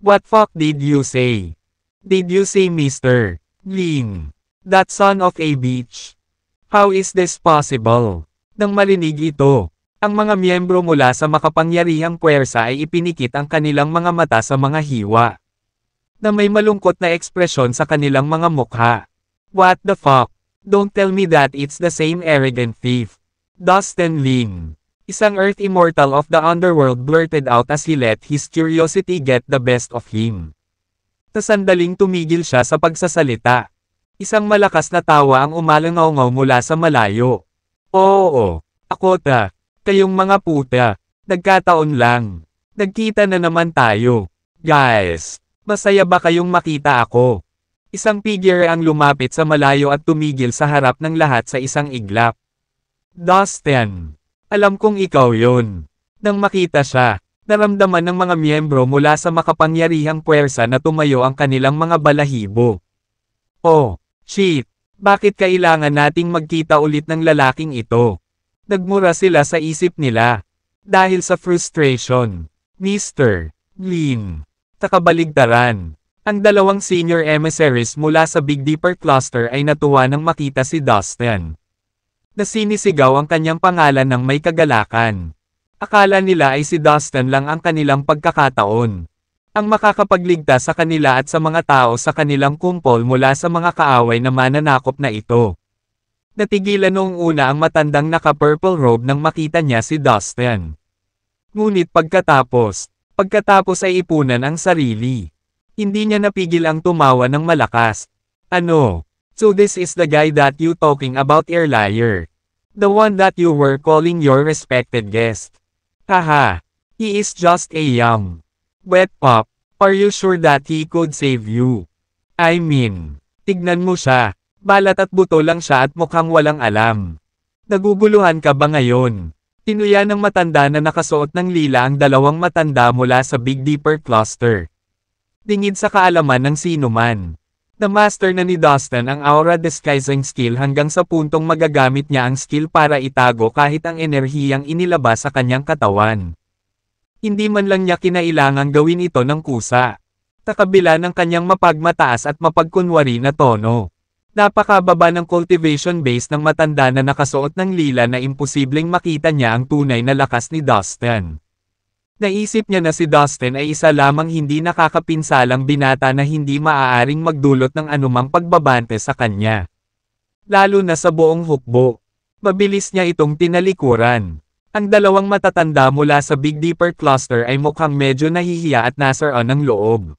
What fuck did you say? Did you say Mr. Lin? That son of a bitch. How is this possible? Nang marinig ito, ang mga miyembro mula sa makapangyarihang puwersa ay ipinikit ang kanilang mga mata sa mga hiwa, na may malungkot na ekspresyon sa kanilang mga mukha. What the fuck? Don't tell me that it's the same arrogant thief. Dustin Lin, isang Earth Immortal of the Underworld, blurted out as he let his curiosity get the best of him. Sa sandaling tumigil siya sa pagsasalita. Isang malakas na tawa ang umalangaw-ngaw mula sa malayo. Oo, ako ta. Kayong mga puta. Nagkataon lang. Nagkita na naman tayo. Guys, masaya ba kayong makita ako? Isang figure ang lumapit sa malayo at tumigil sa harap ng lahat sa isang iglap. Dustin, alam kong ikaw yon. Nang makita siya, naramdaman ng mga miyembro mula sa makapangyarihang puwersa na tumayo ang kanilang mga balahibo. Oh, shit, bakit kailangan nating magkita ulit ng lalaking ito? Nagmura sila sa isip nila. Dahil sa frustration. Mr. Lin. Sa kabaligtaran, ang dalawang senior emissaries mula sa Big Dipper Cluster ay natuwa nang makita si Dustin. Nasinisigaw ang kanyang pangalan ng may kagalakan. Akala nila ay si Dustin lang ang kanilang pagkakataon. Ang makakapagligtas sa kanila at sa mga tao sa kanilang kumpol mula sa mga kaaway na mananakop na ito. Natigilan noong una ang matandang naka-purple robe nang makita niya si Dustin. Ngunit pagkatapos ay ipunan ang sarili. Hindi niya napigil ang tumawa ng malakas. Ano? So this is the guy that you talking about earlier. The one that you were calling your respected guest. Haha. He is just a young wet pup. Are you sure that he could save you? I mean, tignan mo siya. Balat at buto lang siya at mukhang walang alam. Naguguluhan ka ba ngayon? Tinuya ng matanda na nakasuot ng lila ang dalawang matanda mula sa Big Dipper Cluster. Dingid sa kaalaman ng sinuman. Na-master na ni Dustin ang aura disguising skill hanggang sa puntong magagamit niya ang skill para itago kahit ang enerhiyang inilabas sa kanyang katawan. Hindi man lang niya kinailangang gawin ito ng kusa. Sa kabila ng kanyang mapagmataas at mapagkunwari na tono. Napakababa ng cultivation base ng matanda na nakasuot ng lila na imposibleng makita niya ang tunay na lakas ni Dustin. Naisip niya na si Dustin ay isa lamang hindi nakakapinsalang binata na hindi maaaring magdulot ng anumang pagbabante sa kanya. Lalo na sa buong hukbo. Mabilis niya itong tinalikuran. Ang dalawang matatanda mula sa Big Dipper Cluster ay mukhang medyo nahihiya at nasaraan ng loob.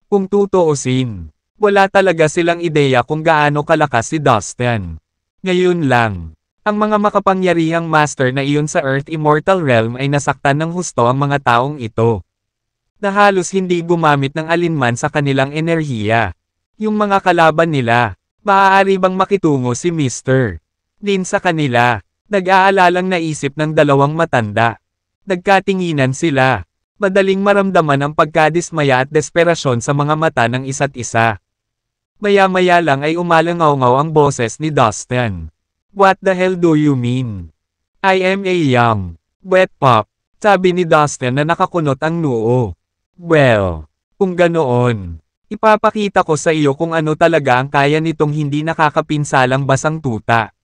Kung tutuusin, wala talaga silang ideya kung gaano kalakas si Dustin. Ngayon lang. Ang mga makapangyarihang master na iyon sa Earth Immortal Realm ay nasaktan ng husto ang mga taong ito. Na halos hindi gumamit ng alinman sa kanilang enerhiya. Yung mga kalaban nila, maaari bang makitungo si Mr. Din sa kanila, nag-aalalang naisip ng dalawang matanda. Nagkatinginan sila. Madaling maramdaman ang pagkadismaya at desperasyon sa mga mata ng isa't isa. Maya-maya lang ay umalangaw-ngaw ang boses ni Dustin. What the hell do you mean? I am a young, wet pup, sabi ni Dustin na nakakunot ang noo. Well, kung ganoon, ipapakita ko sa iyo kung ano talaga ang kaya nitong hindi nakakapinsalang basang tuta.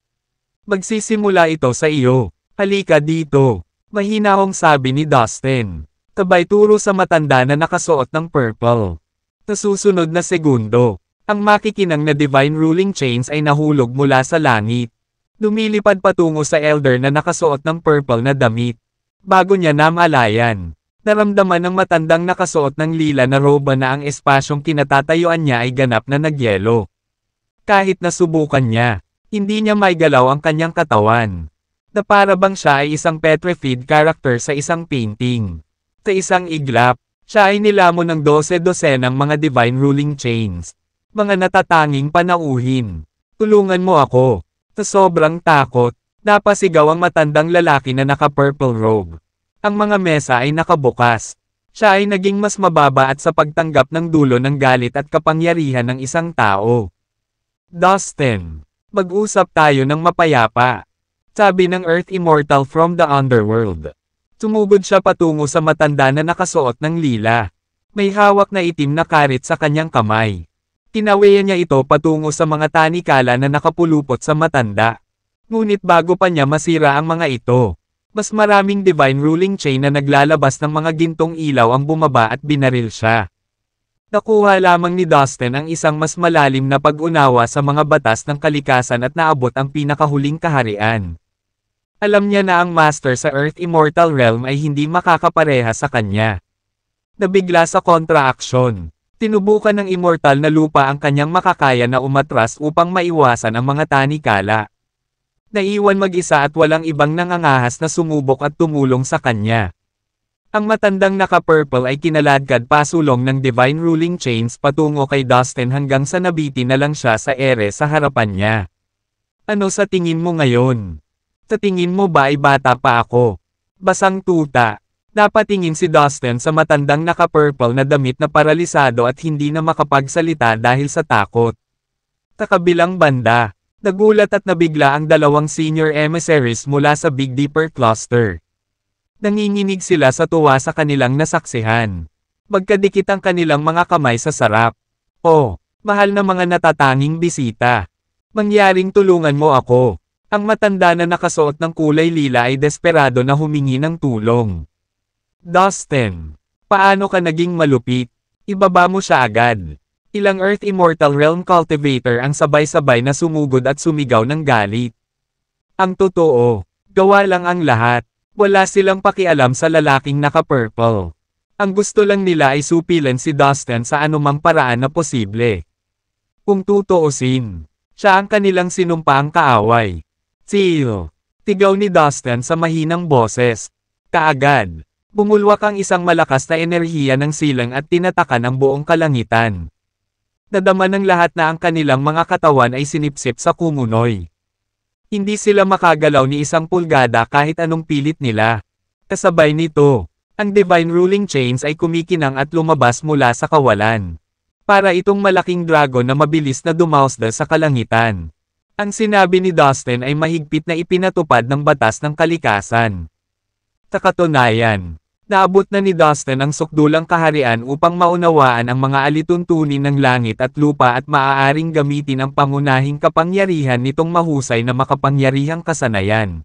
Magsisimula ito sa iyo. Halika dito. Mahinahong sabi ni Dustin. Sabay turo sa matanda na nakasuot ng purple. Sa susunod na segundo, ang makikinang na Divine Ruling Chains ay nahulog mula sa langit. Lumilipad patungo sa elder na nakasuot ng purple na damit. Bago niya namalayan, naramdaman ng matandang nakasuot ng lila na roba na ang espasyong kinatatayuan niya ay ganap na nagyelo. Kahit nasubukan niya, hindi niya maigalaw ang kanyang katawan. Na para bang siya ay isang petrified character sa isang painting. Sa isang iglap, siya ay nilamon ng 12-dosenang mga divine ruling chains. Mga natatanging panauhin. Tulungan mo ako. Sa sobrang takot, napasigaw ang matandang lalaki na naka-purple robe. Ang mga mesa ay nakabukas. Siya ay naging mas mababa at sa pagtanggap ng dulo ng galit at kapangyarihan ng isang tao. Dustin, mag-usap tayo ng mapayapa. Sabi ng Earth Immortal from the Underworld. Sumugod siya patungo sa matanda na nakasuot ng lila. May hawak na itim na karit sa kanyang kamay. Tinawayan niya ito patungo sa mga tanikala na nakapulupot sa matanda. Ngunit bago pa niya masira ang mga ito, mas maraming divine ruling chain na naglalabas ng mga gintong ilaw ang bumaba at binaril siya. Nakuha lamang ni Dustin ang isang mas malalim na pag-unawa sa mga batas ng kalikasan at naabot ang pinakahuling kaharian. Alam niya na ang master sa Earth Immortal Realm ay hindi makakapareha sa kanya. Nabigla sa kontra-aksyon. Tinubukan ng immortal na lupa ang kanyang makakaya na umatras upang maiwasan ang mga tanikala. Naiwan mag-isa at walang ibang nangangahas na sumubok at tumulong sa kanya. Ang matandang naka-purple ay kinaladkad pasulong ng divine ruling chains patungo kay Dustin hanggang sa nabiti na lang siya sa ere sa harapan niya. Ano sa tingin mo ngayon? Sa tingin mo ba ay bata pa ako? Basang tuta. Napatingin si Dustin sa matandang naka-purple na damit na paralisado at hindi na makapagsalita dahil sa takot. Sa kabilang banda, nagulat at nabigla ang dalawang senior emissaries mula sa Big Dipper Cluster. Nanginginig sila sa tuwa sa kanilang nasaksihan. Magkadikit ang kanilang mga kamay sa sarap. Oh, mahal na mga natatanging bisita. Mangyaring tulungan mo ako. Ang matanda na nakasuot ng kulay lila ay desperado na humingi ng tulong. Dustin, paano ka naging malupit? Ibaba mo siya agad. Ilang Earth Immortal Realm Cultivator ang sabay-sabay na sumugod at sumigaw ng galit. Ang totoo, gawa lang ang lahat. Wala silang pakialam sa lalaking naka-purple. Ang gusto lang nila ay supilan si Dustin sa anumang paraan na posible. Kung tutuusin, siya ang kanilang sinumpaang kaaway. Seal, tigaw ni Dustin sa mahinang boses. Kaagad. Bumulwak ang isang malakas na enerhiya ng silang at tinatakan ang buong kalangitan. Nadama ng lahat na ang kanilang mga katawan ay sinipsip sa kumunoy. Hindi sila makagalaw ni isang pulgada kahit anong pilit nila. Kasabay nito, ang Divine Ruling Chains ay kumikinang at lumabas mula sa kawalan. Para itong malaking dragon na mabilis na dumausda sa kalangitan. Ang sinabi ni Dustin ay mahigpit na ipinatupad ng batas ng kalikasan. Sa katunayan, naabot na ni Dustin ang sukdulang kaharian upang maunawaan ang mga alituntunin ng langit at lupa at maaaring gamitin ang pangunahing kapangyarihan nitong mahusay na makapangyarihang kasanayan.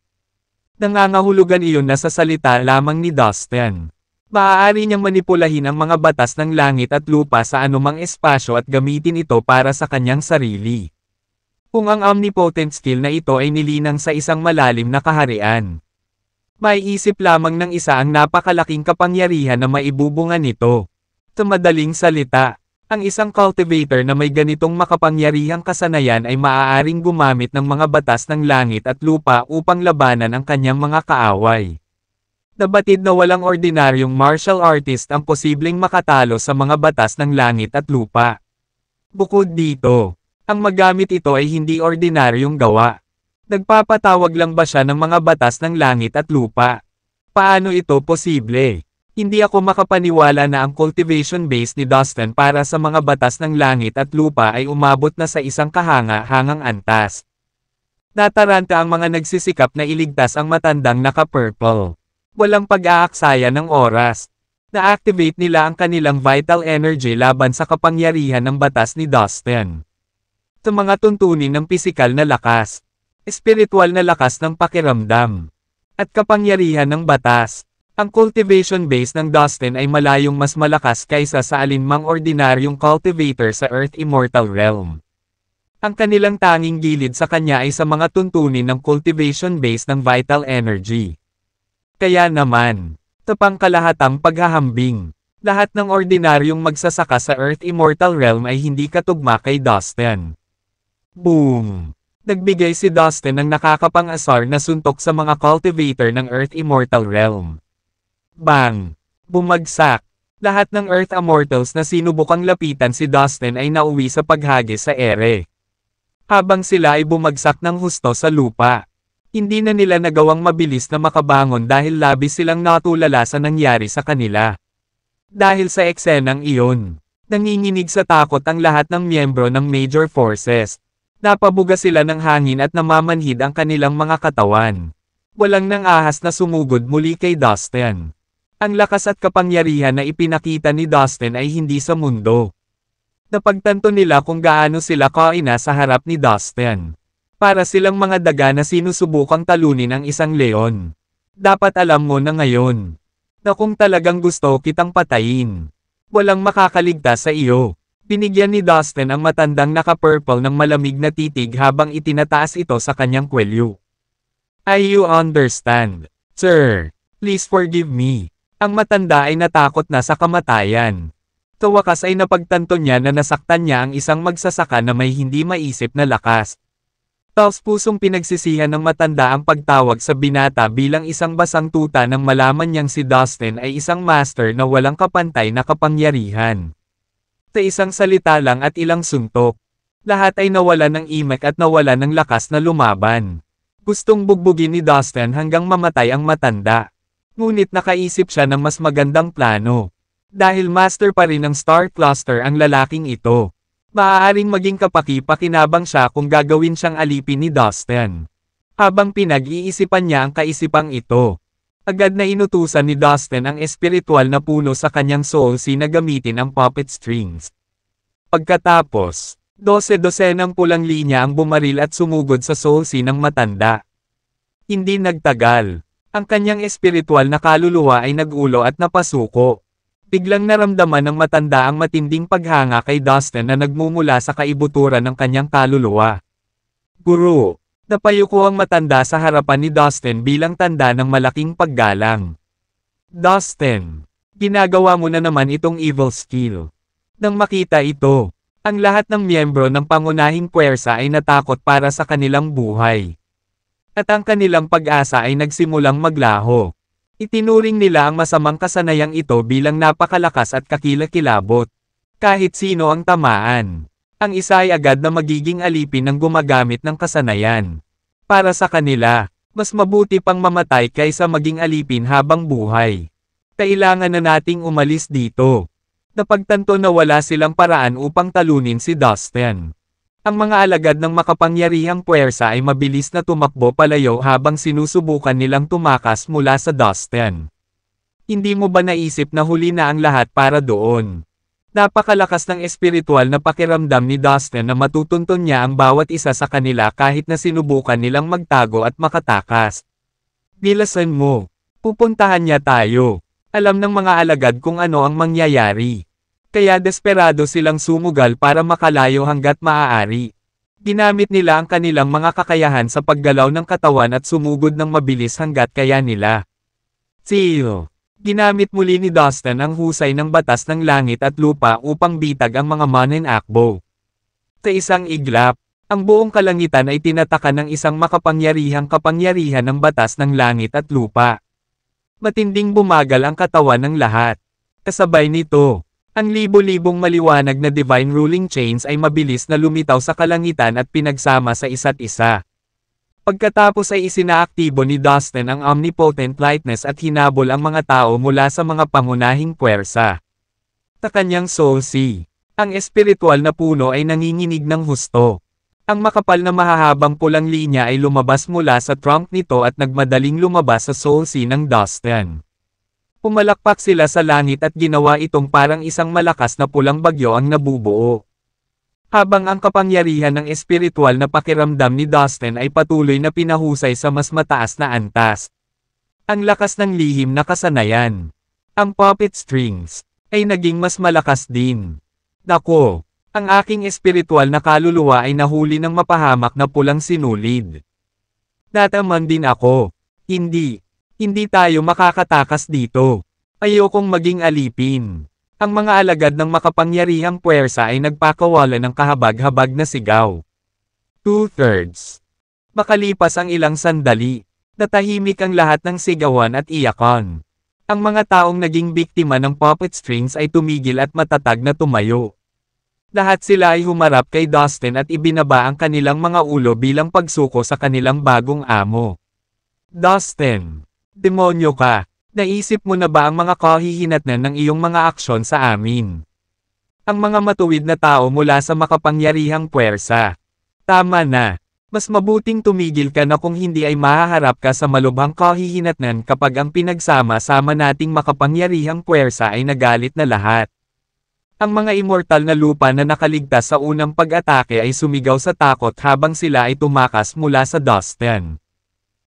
Nangangahulugan iyon na sa salita lamang ni Dustin. Maaari niyang manipulahin ang mga batas ng langit at lupa sa anumang espasyo at gamitin ito para sa kanyang sarili. Kung ang omnipotent skill na ito ay nilinang sa isang malalim na kaharian, maiisip lamang ng isa ang napakalaking kapangyarihan na maibubunga nito. Sa madaling salita, ang isang cultivator na may ganitong makapangyarihang kasanayan ay maaaring gumamit ng mga batas ng langit at lupa upang labanan ang kanyang mga kaaway. Nabatid na walang ordinaryong martial artist ang posibleng makatalo sa mga batas ng langit at lupa. Bukod dito, ang magamit ito ay hindi ordinaryong gawa. Nagpapatawag lang ba siya ng mga batas ng langit at lupa? Paano ito posible? Hindi ako makapaniwala na ang cultivation base ni Dustin para sa mga batas ng langit at lupa ay umabot na sa isang kahanga-hangang antas. Nataranta ang mga nagsisikap na iligtas ang matandang naka-purple. Walang pag-aaksaya ng oras. Na-activate nila ang kanilang vital energy laban sa kapangyarihan ng batas ni Dustin. Sa mga tuntunin ng pisikal na lakas, espiritual na lakas ng pakiramdam, at kapangyarihan ng batas, ang cultivation base ng Dustin ay malayong mas malakas kaysa sa alinmang ordinaryong cultivator sa Earth Immortal Realm. Ang kanilang tanging gilid sa kanya ay sa mga tuntunin ng cultivation base ng vital energy. Kaya naman, sa pangkalahatang paghahambing, lahat ng ordinaryong magsasaka sa Earth Immortal Realm ay hindi katugma kay Dustin. Boom! Nagbigay si Dustin ng nakakapang-asar na suntok sa mga cultivator ng Earth Immortal Realm. Bang! Bumagsak! Lahat ng Earth Immortals na sinubukang lapitan si Dustin ay nauwi sa paghagis sa ere. Habang sila ay bumagsak ng husto sa lupa. Hindi na nila nagawang mabilis na makabangon dahil labis silang natulala sa nangyari sa kanila. Dahil sa eksenang iyon, nanginginig sa takot ang lahat ng miyembro ng Major Forces. Napabuga sila ng hangin at namamanhid ang kanilang mga katawan. Walang nang ahas na sumugod muli kay Dustin. Ang lakas at kapangyarihan na ipinakita ni Dustin ay hindi sa mundo. Napagtanto nila kung gaano sila kaina sa harap ni Dustin. Para silang mga daga na sinusubukang talunin ang isang leon. Dapat alam mo na ngayon, na kung talagang gusto kitang patayin, walang makakaligtas sa iyo. Binigyan ni Dustin ang matandang naka-purple ng malamig na titig habang itinataas ito sa kanyang kwelyo. I you understand, sir. Please forgive me. Ang matanda ay natakot na sa kamatayan. Sa wakas ay napagtanto niya na nasaktan niya ang isang magsasaka na may hindi maisip na lakas. Taos-pusong pinagsisihan ng matanda ang pagtawag sa binata bilang isang basang tuta nang malaman niyang si Dustin ay isang master na walang kapantay na kapangyarihan. Sa isang salita lang at ilang suntok, lahat ay nawalan ng imek at nawalan ng lakas na lumaban. Gustong bugbugin ni Dustin hanggang mamatay ang matanda. Ngunit nakaisip siya ng mas magandang plano. Dahil master pa rin ng Star Cluster ang lalaking ito. Maaaring maging kapaki-pakinabang siya kung gagawin siyang alipin ni Dustin. Habang pinag-iisipan niya ang kaisipang ito, agad na inutusan ni Dustin ang espiritual na puno sa kanyang soul sea na gamitin ang puppet strings. Pagkatapos, 12 ng pulang linya ang bumaril at sumugod sa soul sea ng matanda. Hindi nagtagal, ang kanyang espiritual na kaluluwa ay nagulo at napasuko. Biglang naramdaman ng matanda ang matinding paghanga kay Dustin na nagmumula sa kaibuturan ng kanyang kaluluwa. Guru, napayuko ang matanda sa harapan ni Dustin bilang tanda ng malaking paggalang. Dustin, ginagawa mo na naman itong evil skill. Nang makita ito, ang lahat ng miyembro ng pangunahing puwersa ay natakot para sa kanilang buhay. At ang kanilang pag-asa ay nagsimulang maglaho. Itinuring nila ang masamang kasanayang ito bilang napakalakas at kakilakilabot. Kahit sino ang tamaan, ang isa ay agad na magiging alipin ng gumagamit ng kasanayan. Para sa kanila, mas mabuti pang mamatay kaysa maging alipin habang buhay. Kailangan na nating umalis dito. Napagtanto na wala silang paraan upang talunin si Dustin. Ang mga alagad ng makapangyarihang puwersa ay mabilis na tumakbo palayo habang sinusubukan nilang tumakas mula sa Dustin. Hindi mo ba naisip na huli na ang lahat para doon? Napakalakas ng espiritual na pakiramdam ni Dustin na matutunton niya ang bawat isa sa kanila kahit na sinubukan nilang magtago at makatakas. Bilasan mo. Pupuntahan niya tayo. Alam ng mga alagad kung ano ang mangyayari. Kaya desperado silang sumugal para makalayo hanggat maaari. Ginamit nila ang kanilang mga kakayahan sa paggalaw ng katawan at sumugod ng mabilis hanggat kaya nila. Seal. Ginamit muli ni Dustin ang husay ng batas ng langit at lupa upang bitag ang mga mananakbo. Sa isang iglap, ang buong kalangitan ay tinatakan ng isang makapangyarihang kapangyarihan ng batas ng langit at lupa. Matinding bumagal ang katawan ng lahat. Kasabay nito, ang libo-libong maliwanag na divine ruling chains ay mabilis na lumitaw sa kalangitan at pinagsama sa isa't isa. Pagkatapos ay isinaaktibo ni Dustin ang omnipotent lightness at hinabol ang mga tao mula sa mga pangunahing puwersa. Sa kanyang soul sea, ang espiritual na puno ay nanginginig ng husto. Ang makapal na mahahabang pulang linya ay lumabas mula sa trunk nito at nagmadaling lumabas sa soul sea ng Dustin. Pumalakpak sila sa langit at ginawa itong parang isang malakas na pulang bagyo ang nabubuo. Habang ang kapangyarihan ng espiritual na pakiramdam ni Dustin ay patuloy na pinahusay sa mas mataas na antas. Ang lakas ng lihim na kasanayan. Ang puppet strings ay naging mas malakas din. Nako, ang aking espiritual na kaluluwa ay nahuli ng mapahamak na pulang sinulid. Nataman din ako. Hindi tayo makakatakas dito. Ayokong maging alipin. Ang mga alagad ng makapangyarihang puwersa ay nagpakawala ng kahabag-habag na sigaw. 2/3. Makalipas ang ilang sandali, natahimik ang lahat ng sigawan at iyakan. Ang mga taong naging biktima ng puppet strings ay tumigil at matatag na tumayo. Lahat sila ay humarap kay Dustin at ibinaba ang kanilang mga ulo bilang pagsuko sa kanilang bagong amo. Dustin, demonyo ka! Naisip mo na ba ang mga kahihinatnan ng iyong mga aksyon sa amin? Ang mga matuwid na tao mula sa makapangyarihang puwersa. Tama na. Mas mabuting tumigil ka na kung hindi ay mahaharap ka sa malubhang kahihinatnan kapag ang pinagsama-sama nating makapangyarihang puwersa ay nagalit na lahat. Ang mga immortal na lupa na nakaligtas sa unang pag-atake ay sumigaw sa takot habang sila ay tumakas mula sa Dustin.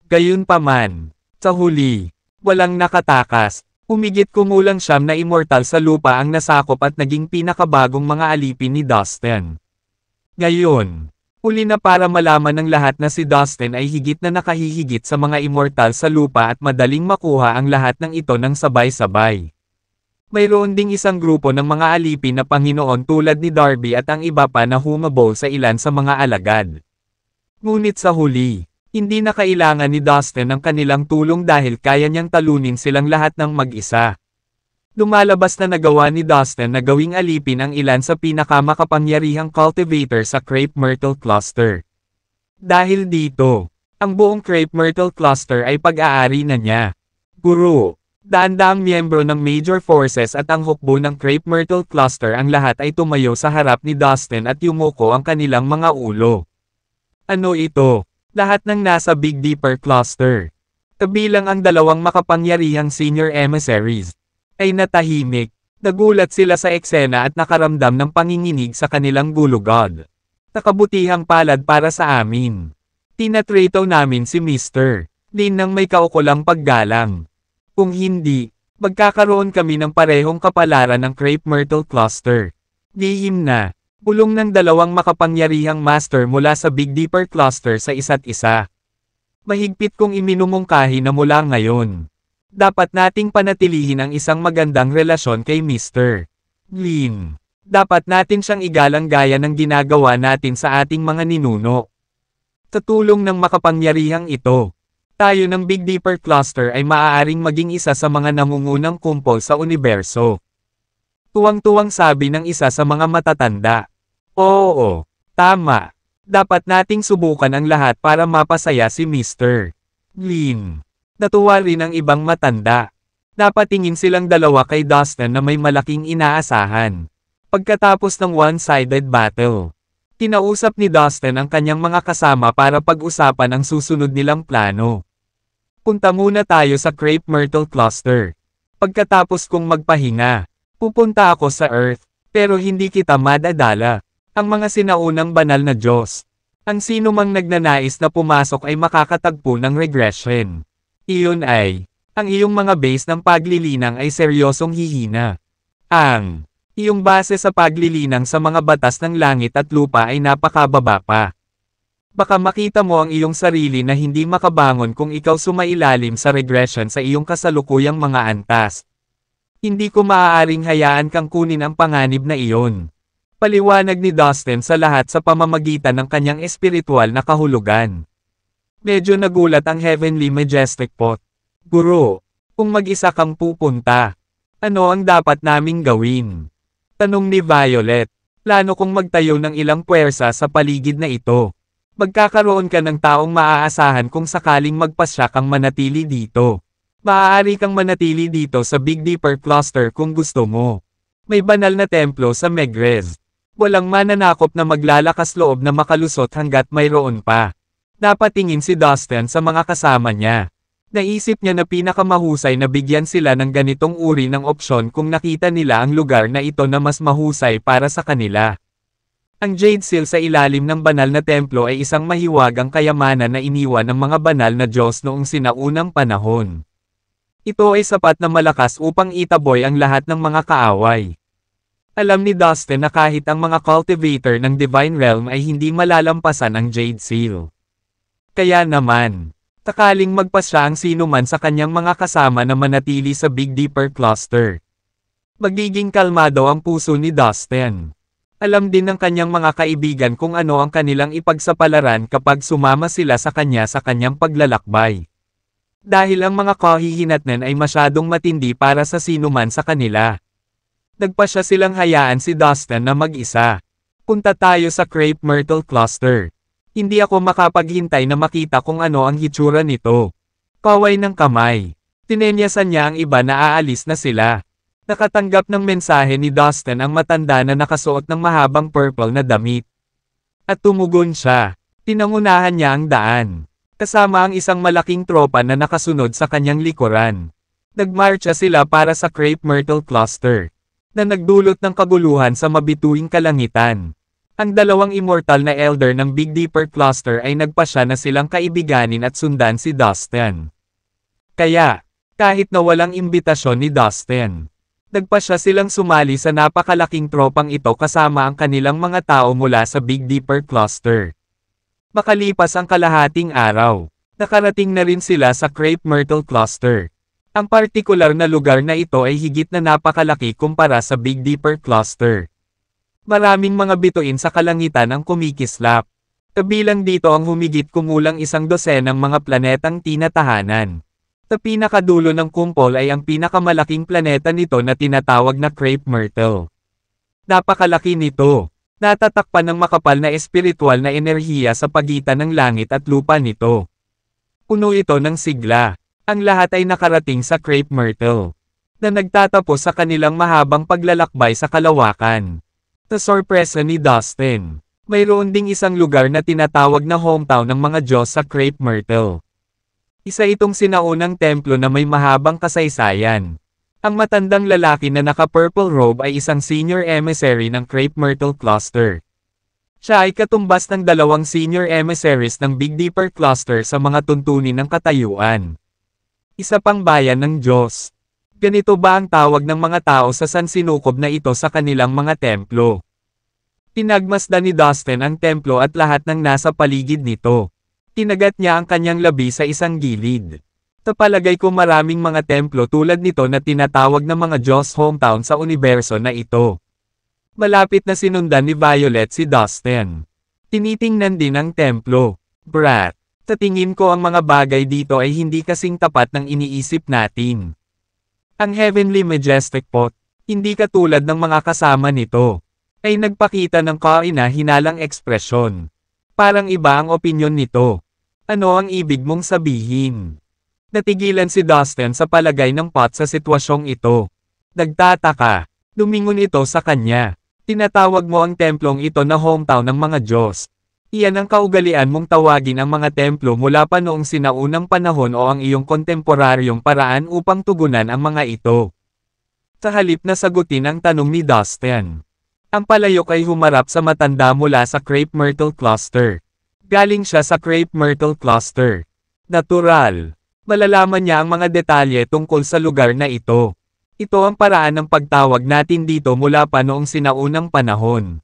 Gayunpaman, sa huli, walang nakatakas. Humigit kumulang 9 na immortal sa lupa ang nasakop at naging pinakabagong mga alipin ni Dustin. Ngayon, uli na para malaman ng lahat na si Dustin ay higit na nakahihigit sa mga immortal sa lupa at madaling makuha ang lahat ng ito ng sabay-sabay. Mayroon ding isang grupo ng mga alipin na Panginoon tulad ni Darby at ang iba pa na humabol sa ilan sa mga alagad. Ngunit sa huli, hindi na kailangan ni Dustin ng kanilang tulong dahil kaya niyang talunin silang lahat ng mag-isa. Lumalabas na nagawa ni Dustin na gawing alipin ang ilan sa pinakamakapangyarihang cultivator sa Crepe Myrtle Cluster. Dahil dito, ang buong Crepe Myrtle Cluster ay pag-aari na niya. Guru, daang miyembro ng Major Forces at ang hukbo ng Crepe Myrtle Cluster ang lahat ay tumayo sa harap ni Dustin at yumuko ang kanilang mga ulo. Ano ito? Lahat ng nasa Big Dipper Cluster, kabilang ang dalawang makapangyarihang senior emissaries, ay natahimik. Nagulat sila sa eksena at nakaramdam ng panginginig sa kanilang gulugod. Nakabutihang palad para sa amin. Tinatrato namin si Mr. Lin ng may kaukulang paggalang. Kung hindi, magkakaroon kami ng parehong kapalaran ng Crepe Myrtle Cluster. Lihim na. Bulong ng dalawang makapangyarihang master mula sa Big Dipper Cluster sa isa't isa. Mahigpit kong iminumungkahi na mula ngayon. Dapat nating panatilihin ang isang magandang relasyon kay Mr. Lin. Dapat natin siyang igalang gaya ng ginagawa natin sa ating mga ninuno. Sa tulong ng makapangyarihang ito, tayo ng Big Dipper Cluster ay maaaring maging isa sa mga nangungunang kumpol sa universo. Tuwang-tuwang sabi ng isa sa mga matatanda. Oo, tama. Dapat nating subukan ang lahat para mapasaya si Mr. Lin. Natuwa rin ang ibang matanda. Napatingin silang dalawa kay Dustin na may malaking inaasahan. Pagkatapos ng one-sided battle, kinausap ni Dustin ang kanyang mga kasama para pag-usapan ang susunod nilang plano. Punta muna tayo sa Crepe Myrtle Cluster. Pagkatapos kong magpahinga, pupunta ako sa Earth, pero hindi kita madadala. Ang mga sinaunang banal na Diyos. Ang sino mang nagnanais na pumasok ay makakatagpo ng regression. Iyon ay, ang iyong mga base ng paglilinang ay seryosong hihina. Ang iyong base sa paglilinang sa mga batas ng langit at lupa ay napakababa pa. Baka makita mo ang iyong sarili na hindi makabangon kung ikaw sumailalim sa regression sa iyong kasalukuyang mga antas. Hindi ko maaaring hayaan kang kunin ang panganib na iyon. Paliwanag ni Dustin sa lahat sa pamamagitan ng kanyang espiritual na kahulugan. Medyo nagulat ang Heavenly Majestic Pot. Guro, kung mag-isa kang pupunta, ano ang dapat naming gawin? Tanong ni Violet. Plano kong magtayo ng ilang puwersa sa paligid na ito. Magkakaroon ka ng taong maaasahan kung sakaling magpasya kang manatili dito. Maaari kang manatili dito sa Big Dipper Cluster kung gusto mo. May banal na templo sa Megrez. Walang mananakop na maglalakas loob na makalusot hanggat mayroon pa. Napatingin si Dustin sa mga kasama niya. Naisip niya na pinakamahusay na bigyan sila ng ganitong uri ng opsyon kung nakita nila ang lugar na ito na mas mahusay para sa kanila. Ang Jade Seal sa ilalim ng banal na templo ay isang mahiwagang kayamanan na iniwan ng mga banal na Diyos noong sinaunang panahon. Ito ay sapat na malakas upang itaboy ang lahat ng mga kaaway. Alam ni Dustin na kahit ang mga cultivator ng Divine Realm ay hindi malalampasan ang Jade Seal. Kaya naman, takaling magpasya ang sino man sa kanyang mga kasama na manatili sa Big Dipper Cluster. Magiging kalmado ang puso ni Dustin. Alam din ng kanyang mga kaibigan kung ano ang kanilang ipagsapalaran kapag sumama sila sa kanyang paglalakbay. Dahil ang mga kahihinatnan ay masyadong matindi para sa sino man sa kanila. Nagpasya silang hayaan si Dustin na mag-isa. Punta tayo sa Crepe Myrtle Cluster. Hindi ako makapaghintay na makita kung ano ang hitsura nito. Kaway ng kamay. Tinenyasan niya ang iba na aalis na sila. Nakatanggap ng mensahe ni Dustin ang matanda na nakasuot ng mahabang purple na damit. At tumugon siya. Tinangunahan niya ang daan. Kasama ang isang malaking tropa na nakasunod sa kanyang likuran. Nagmarcha sila para sa Crepe Myrtle Cluster. Na nagdulot ng kaguluhan sa mabituing kalangitan. Ang dalawang immortal na elder ng Big Dipper Cluster ay nagpasya na silang kaibiganin at sundan si Dustin. Kaya, kahit na walang imbitasyon ni Dustin, nagpasya silang sumali sa napakalaking tropang ito kasama ang kanilang mga tao mula sa Big Dipper Cluster. Makalipas ang kalahating araw, nakarating na rin sila sa Crepe Myrtle Cluster. Ang partikular na lugar na ito ay higit na napakalaki kumpara sa Big Dipper Cluster. Maraming mga bituin sa kalangitan ang kumikislap. Kabilang dito ang humigit kumulang 12 mga planetang tinatahanan. Sa pinakadulo ng kumpol ay ang pinakamalaking planeta nito na tinatawag na Crepe Myrtle. Napakalaki nito. Natatakpan ng makapal na espiritual na enerhiya sa pagitan ng langit at lupa nito. Puno ito ng sigla. Ang lahat ay nakarating sa Crepe Myrtle, na nagtatapos sa kanilang mahabang paglalakbay sa kalawakan. Sa sorpresa ni Dustin, mayroon ding isang lugar na tinatawag na hometown ng mga Diyos sa Crepe Myrtle. Isa itong sinaunang templo na may mahabang kasaysayan. Ang matandang lalaki na naka-purple robe ay isang senior emissary ng Crepe Myrtle Cluster. Siya ay katumbas ng 2 senior emissaries ng Big Dipper Cluster sa mga tuntunin ng katayuan. Isa pang bayan ng Diyos. Ganito ba ang tawag ng mga tao sa sansinukob na ito sa kanilang mga templo? Pinagmasdan ni Dustin ang templo at lahat ng nasa paligid nito. Tinagat niya ang kanyang labi sa isang gilid. Tapalagay ko maraming mga templo tulad nito na tinatawag na mga Diyos hometown sa universo na ito. Malapit na sinundan ni Violet si Dustin. Tinitingnan din ang templo. Brat. Sa tingin ko ang mga bagay dito ay hindi kasing tapat ng iniisip natin. Ang Heavenly Majestic Pot, hindi katulad ng mga kasama nito, ay nagpakita ng kaina-hinalang ekspresyon. Parang iba ang opinyon nito. Ano ang ibig mong sabihin? Natigilan si Dustin sa palagay ng Pot sa sitwasyong ito. Nagtataka. Lumingon ito sa kanya. Tinatawag mo ang templong ito na hometown ng mga Diyos. Iyan ang kaugalian mong tawagin ang mga templo mula pa noong sinaunang panahon o ang iyong kontemporaryong paraan upang tugunan ang mga ito. Sa halip na sagutin ang tanong ni Dustin. Ang palayok ay humarap sa matanda mula sa Crepe Myrtle Cluster. Galing siya sa Crepe Myrtle Cluster. Natural. Malalaman niya ang mga detalye tungkol sa lugar na ito. Ito ang paraan ng pagtawag natin dito mula pa noong sinaunang panahon.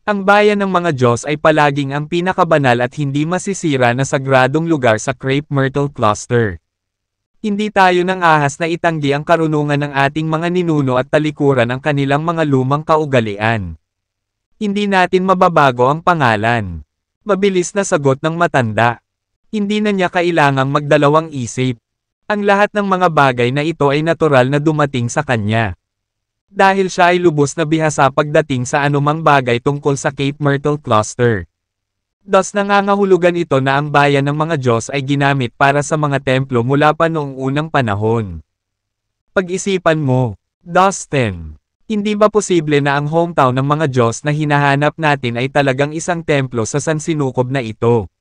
Ang bayan ng mga Diyos ay palaging ang pinakabanal at hindi masisira na sagradong lugar sa Crepe Myrtle Cluster. Hindi tayo nang ahas na itanggi ang karunungan ng ating mga ninuno at talikuran ang kanilang mga lumang kaugalian. Hindi natin mababago ang pangalan. Mabilis na sagot ng matanda. Hindi na niya kailangang magdalawang isip. Ang lahat ng mga bagay na ito ay natural na dumating sa kanya. Dahil siya ay lubos na bihasa pagdating sa anumang bagay tungkol sa Cape Myrtle Cluster. Thus nangangahulugan ito na ang bayan ng mga Diyos ay ginamit para sa mga templo mula pa noong unang panahon. Pag-isipan mo, Dustin, hindi ba posible na ang hometown ng mga Diyos na hinahanap natin ay talagang isang templo sa sansinukob na ito?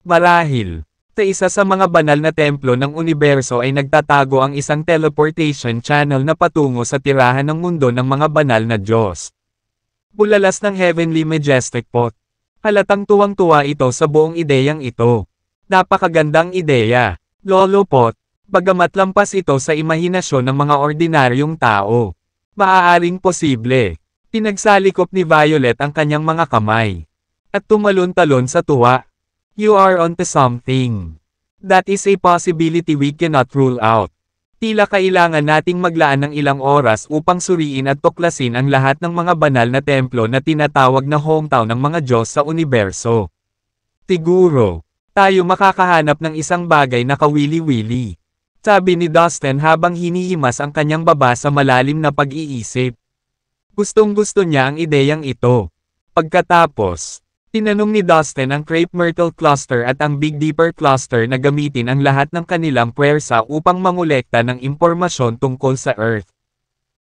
Marahil, sa isa sa mga banal na templo ng universo ay nagtatago ang isang teleportation channel na patungo sa tirahan ng mundo ng mga banal na Diyos. Bulalas ng Heavenly Majestic Pot. Halatang tuwang-tuwa ito sa buong ideyang ito. Napakagandang ideya, Lolo Pot, bagamat lampas ito sa imahinasyon ng mga ordinaryong tao. Maaaring posible. Pinagsalikop ni Violet ang kanyang mga kamay. At tumalon-talon sa tuwa. You are onto something. That is a possibility we cannot rule out. Tila kailangan nating maglaan ng ilang oras upang suriin at tuklasin ang lahat ng mga banal na templo na tinatawag na hometown ng mga Diyos sa universo. Siguro, tayo makakahanap ng isang bagay na kawili-wili. Sabi ni Dustin habang hinihimas ang kanyang baba sa malalim na pag-iisip. Gustong-gusto niya ang ideyang ito. Pagkatapos, tinanong ni Dustin ang Crepe Myrtle Cluster at ang Big Dipper Cluster na gamitin ang lahat ng kanilang puwersa upang mangolekta ng impormasyon tungkol sa Earth.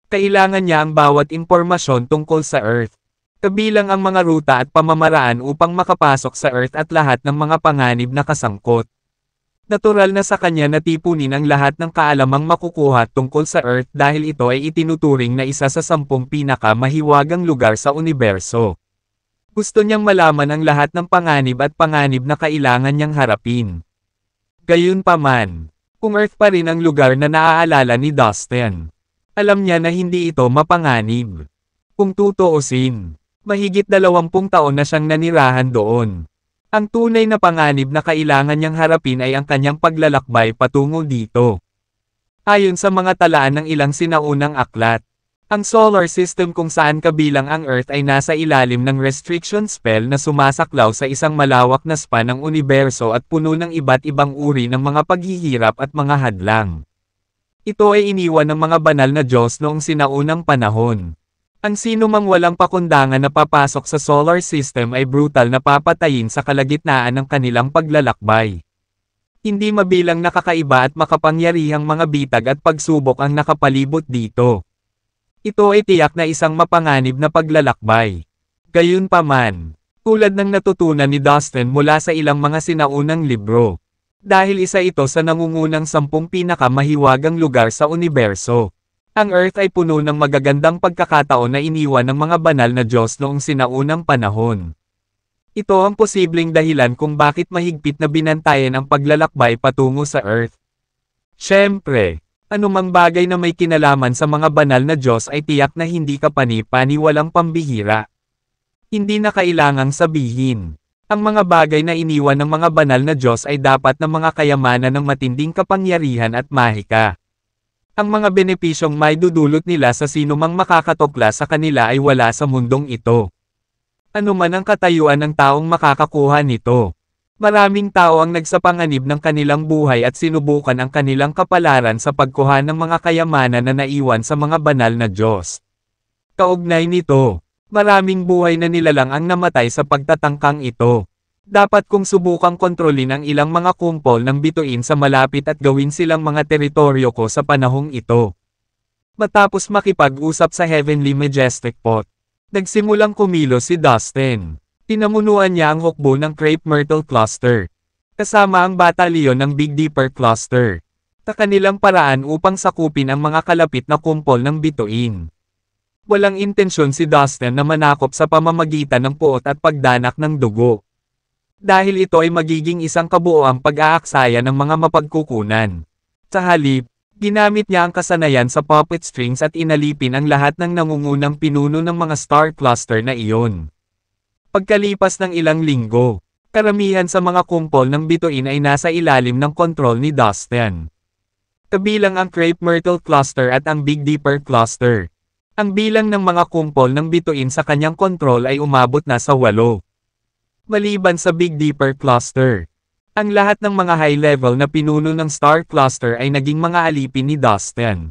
Kailangan niya ang bawat impormasyon tungkol sa Earth, kabilang ang mga ruta at pamamaraan upang makapasok sa Earth at lahat ng mga panganib na kasangkot. Natural na sa kanya na tipunin ang lahat ng kaalamang makukuha tungkol sa Earth dahil ito ay itinuturing na isa sa 10 pinaka-mahiwagang lugar sa universo. Gusto niyang malaman ang lahat ng panganib at panganib na kailangan niyang harapin. Gayunpaman, kung Earth pa rin ang lugar na naaalala ni Dustin, alam niya na hindi ito mapanganib. Kung tutuusin, mahigit 20 taon na siyang nanirahan doon. Ang tunay na panganib na kailangan niyang harapin ay ang kanyang paglalakbay patungo dito. Ayon sa mga talaan ng ilang sinaunang aklat, ang solar system kung saan kabilang ang Earth ay nasa ilalim ng restriction spell na sumasaklaw sa isang malawak na span ng universo at puno ng iba't ibang uri ng mga paghihirap at mga hadlang. Ito ay iniwan ng mga banal na Diyos noong sinaunang panahon. Ang sino mang walang pakundangan na papasok sa solar system ay brutal na papatayin sa kalagitnaan ng kanilang paglalakbay. Hindi mabilang nakakaiba at makapangyarihang mga bitag at pagsubok ang nakapalibot dito. Ito ay tiyak na isang mapanganib na paglalakbay. Gayunpaman, tulad ng natutunan ni Dustin mula sa ilang mga sinaunang libro, dahil isa ito sa nangungunang 10 pinakamahiwagang lugar sa universo, ang Earth ay puno ng magagandang pagkakataon na iniwan ng mga banal na Diyos noong sinaunang panahon. Ito ang posibleng dahilan kung bakit mahigpit na binantayan ang paglalakbay patungo sa Earth. Siyempre, anumang bagay na may kinalaman sa mga banal na Diyos ay tiyak na hindi kapani-pani walang pambihira. Hindi na kailangang sabihin. Ang mga bagay na iniwan ng mga banal na Diyos ay dapat na mga kayamanan ng matinding kapangyarihan at mahika. Ang mga benepisyong may dudulot nila sa sinumang makakatukla sa kanila ay wala sa mundong ito. Ano man ang katayuan ng taong makakakuha nito. Maraming tao ang nagsapanganib ng kanilang buhay at sinubukan ang kanilang kapalaran sa pagkuha ng mga kayamanan na naiwan sa mga banal na Diyos. Kaugnay nito, maraming buhay na nilalang ang namatay sa pagtatangkang ito. Dapat kong subukang kontrolin ang ilang mga kumpol ng bituin sa malapit at gawin silang mga teritoryo ko sa panahong ito. Matapos makipag-usap sa Heavenly Majestic Pot, nagsimulang kumilos si Dustin. Tinamunuan niya ang hukbo ng Crepe Myrtle Cluster, kasama ang batalyon ng Big Dipper Cluster, sa kanilang paraan upang sakupin ang mga kalapit na kumpol ng bituin. Walang intensyon si Dustin na manakop sa pamamagitan ng puot at pagdanak ng dugo. Dahil ito ay magiging isang kabuoang pag-aaksaya ng mga mapagkukunan. Sa halip, ginamit niya ang kasanayan sa puppet strings at inalipin ang lahat ng nangungunang pinuno ng mga star cluster na iyon. Pagkalipas ng ilang linggo, karamihan sa mga kumpol ng bituin ay nasa ilalim ng kontrol ni Dustin. Kabilang ang Crepe Myrtle Cluster at ang Big Dipper Cluster. Ang bilang ng mga kumpol ng bituin sa kanyang kontrol ay umabot na sa 8. Maliban sa Big Dipper Cluster, ang lahat ng mga high-level na pinuno ng Star Cluster ay naging mga alipin ni Dustin.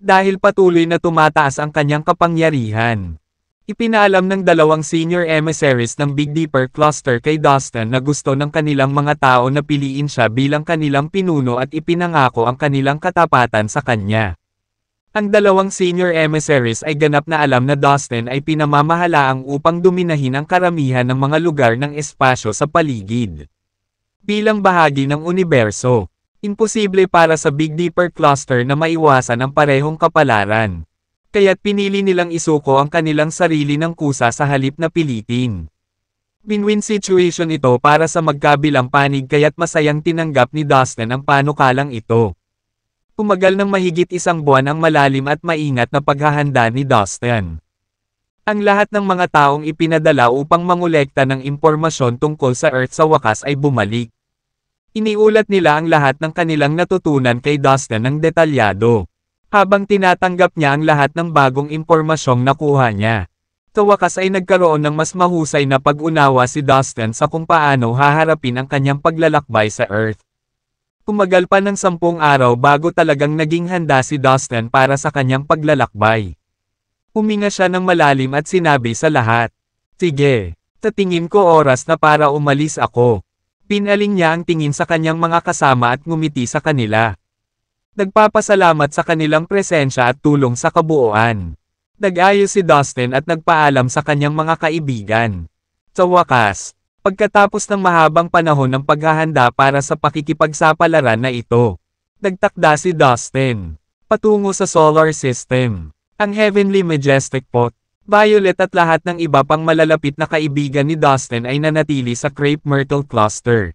Dahil patuloy na tumataas ang kanyang kapangyarihan, ipinaalam ng 2 senior emissaries ng Big Dipper Cluster kay Dustin na gusto ng kanilang mga tao na piliin siya bilang kanilang pinuno at ipinangako ang kanilang katapatan sa kanya. Ang 2 senior emissaries ay ganap na alam na Dustin ay pinamamahalaang upang dominahin ang karamihan ng mga lugar ng espasyo sa paligid. Bilang bahagi ng universo, imposible para sa Big Dipper Cluster na maiwasan ang parehong kapalaran. Kaya't pinili nilang isuko ang kanilang sarili ng kusa sa halip na pilitin. Win-win situation ito para sa magkabilang panig kaya't masayang tinanggap ni Dustin ang panukalang ito. Tumagal ng mahigit 1 buwan ang malalim at maingat na paghahanda ni Dustin. Ang lahat ng mga taong ipinadala upang mangolekta ng impormasyon tungkol sa Earth sa wakas ay bumalik. Iniulat nila ang lahat ng kanilang natutunan kay Dustin ng detalyado, habang tinatanggap niya ang lahat ng bagong impormasyong nakuha niya. Sa wakas ay nagkaroon ng mas mahusay na pag-unawa si Dustin sa kung paano haharapin ang kanyang paglalakbay sa Earth. Tumagal pa ng 10 araw bago talagang naging handa si Dustin para sa kanyang paglalakbay. Huminga siya ng malalim at sinabi sa lahat, "Sige, sa tingin ko oras na para umalis ako." Pinaling niya ang tingin sa kanyang mga kasama at ngumiti sa kanila. Nagpapasalamat sa kanilang presensya at tulong sa kabuuan. Nag-ayos si Dustin at nagpaalam sa kanyang mga kaibigan. Sa wakas, pagkatapos ng mahabang panahon ng paghahanda para sa pakikipagsapalaran na ito, nagtakda si Dustin patungo sa solar system. Ang Heavenly Majestic Pot, Violet at lahat ng iba pang malalapit na kaibigan ni Dustin ay nanatili sa Crepe Myrtle Cluster.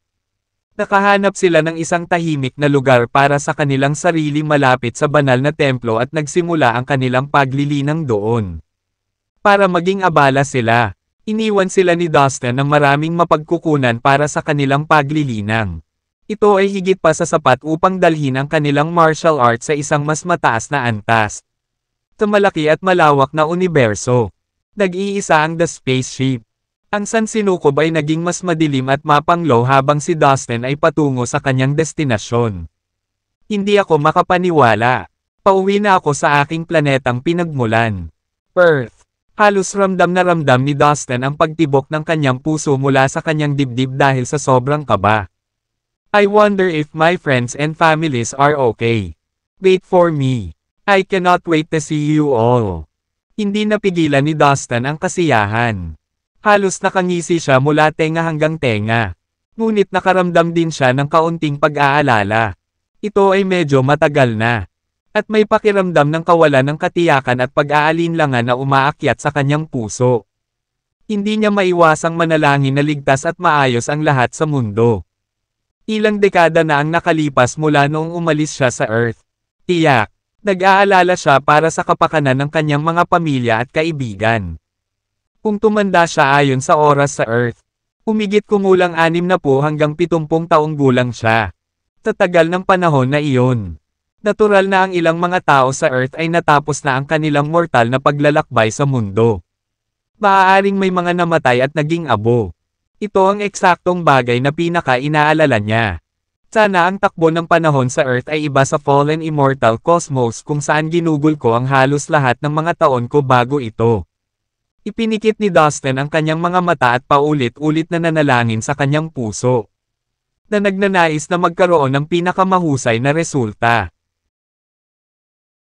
Nakahanap sila ng isang tahimik na lugar para sa kanilang sarili malapit sa banal na templo at nagsimula ang kanilang paglilinang doon. Para maging abala sila, iniwan sila ni Dustin ng maraming mapagkukunan para sa kanilang paglilinang. Ito ay higit pa sa sapat upang dalhin ang kanilang martial arts sa isang mas mataas na antas. Sa malaki at malawak na universo, nag-iisa ang The Spaceship. Ang sansinukob ay naging mas madilim at mapanglo habang si Dustin ay patungo sa kanyang destinasyon. Hindi ako makapaniwala. Pauwi na ako sa aking planetang pinagmulan, Earth. Halos ramdam na ramdam ni Dustin ang pagtibok ng kanyang puso mula sa kanyang dibdib dahil sa sobrang kaba. I wonder if my friends and families are okay. Wait for me. I cannot wait to see you all. Hindi napigilan ni Dustin ang kasiyahan. Halos nakangisi siya mula tenga hanggang tenga. Ngunit nakaramdam din siya ng kaunting pag-aalala. Ito ay medyo matagal na. At may pakiramdam ng kawalan ng katiyakan at pag-aalinlangan na umaakyat sa kanyang puso. Hindi niya maiwasang manalangin na ligtas at maayos ang lahat sa mundo. Ilang dekada na ang nakalipas mula noong umalis siya sa Earth. Tiyak, nag-aalala siya para sa kapakanan ng kanyang mga pamilya at kaibigan. Kung tumanda siya ayon sa oras sa Earth, humigit kumulang 60 hanggang 70 taong gulang siya. Sa tagal ng panahon na iyon, natural na ang ilang mga tao sa Earth ay natapos na ang kanilang mortal na paglalakbay sa mundo. Maaaring may mga namatay at naging abo. Ito ang eksaktong bagay na pinaka-inaalala niya. Sana ang takbo ng panahon sa Earth ay iba sa fallen immortal cosmos kung saan ginugol ko ang halos lahat ng mga taon ko bago ito. Ipinikit ni Dustin ang kanyang mga mata at paulit-ulit na nanalangin sa kanyang puso. Na nagnanais na magkaroon ng pinakamahusay na resulta.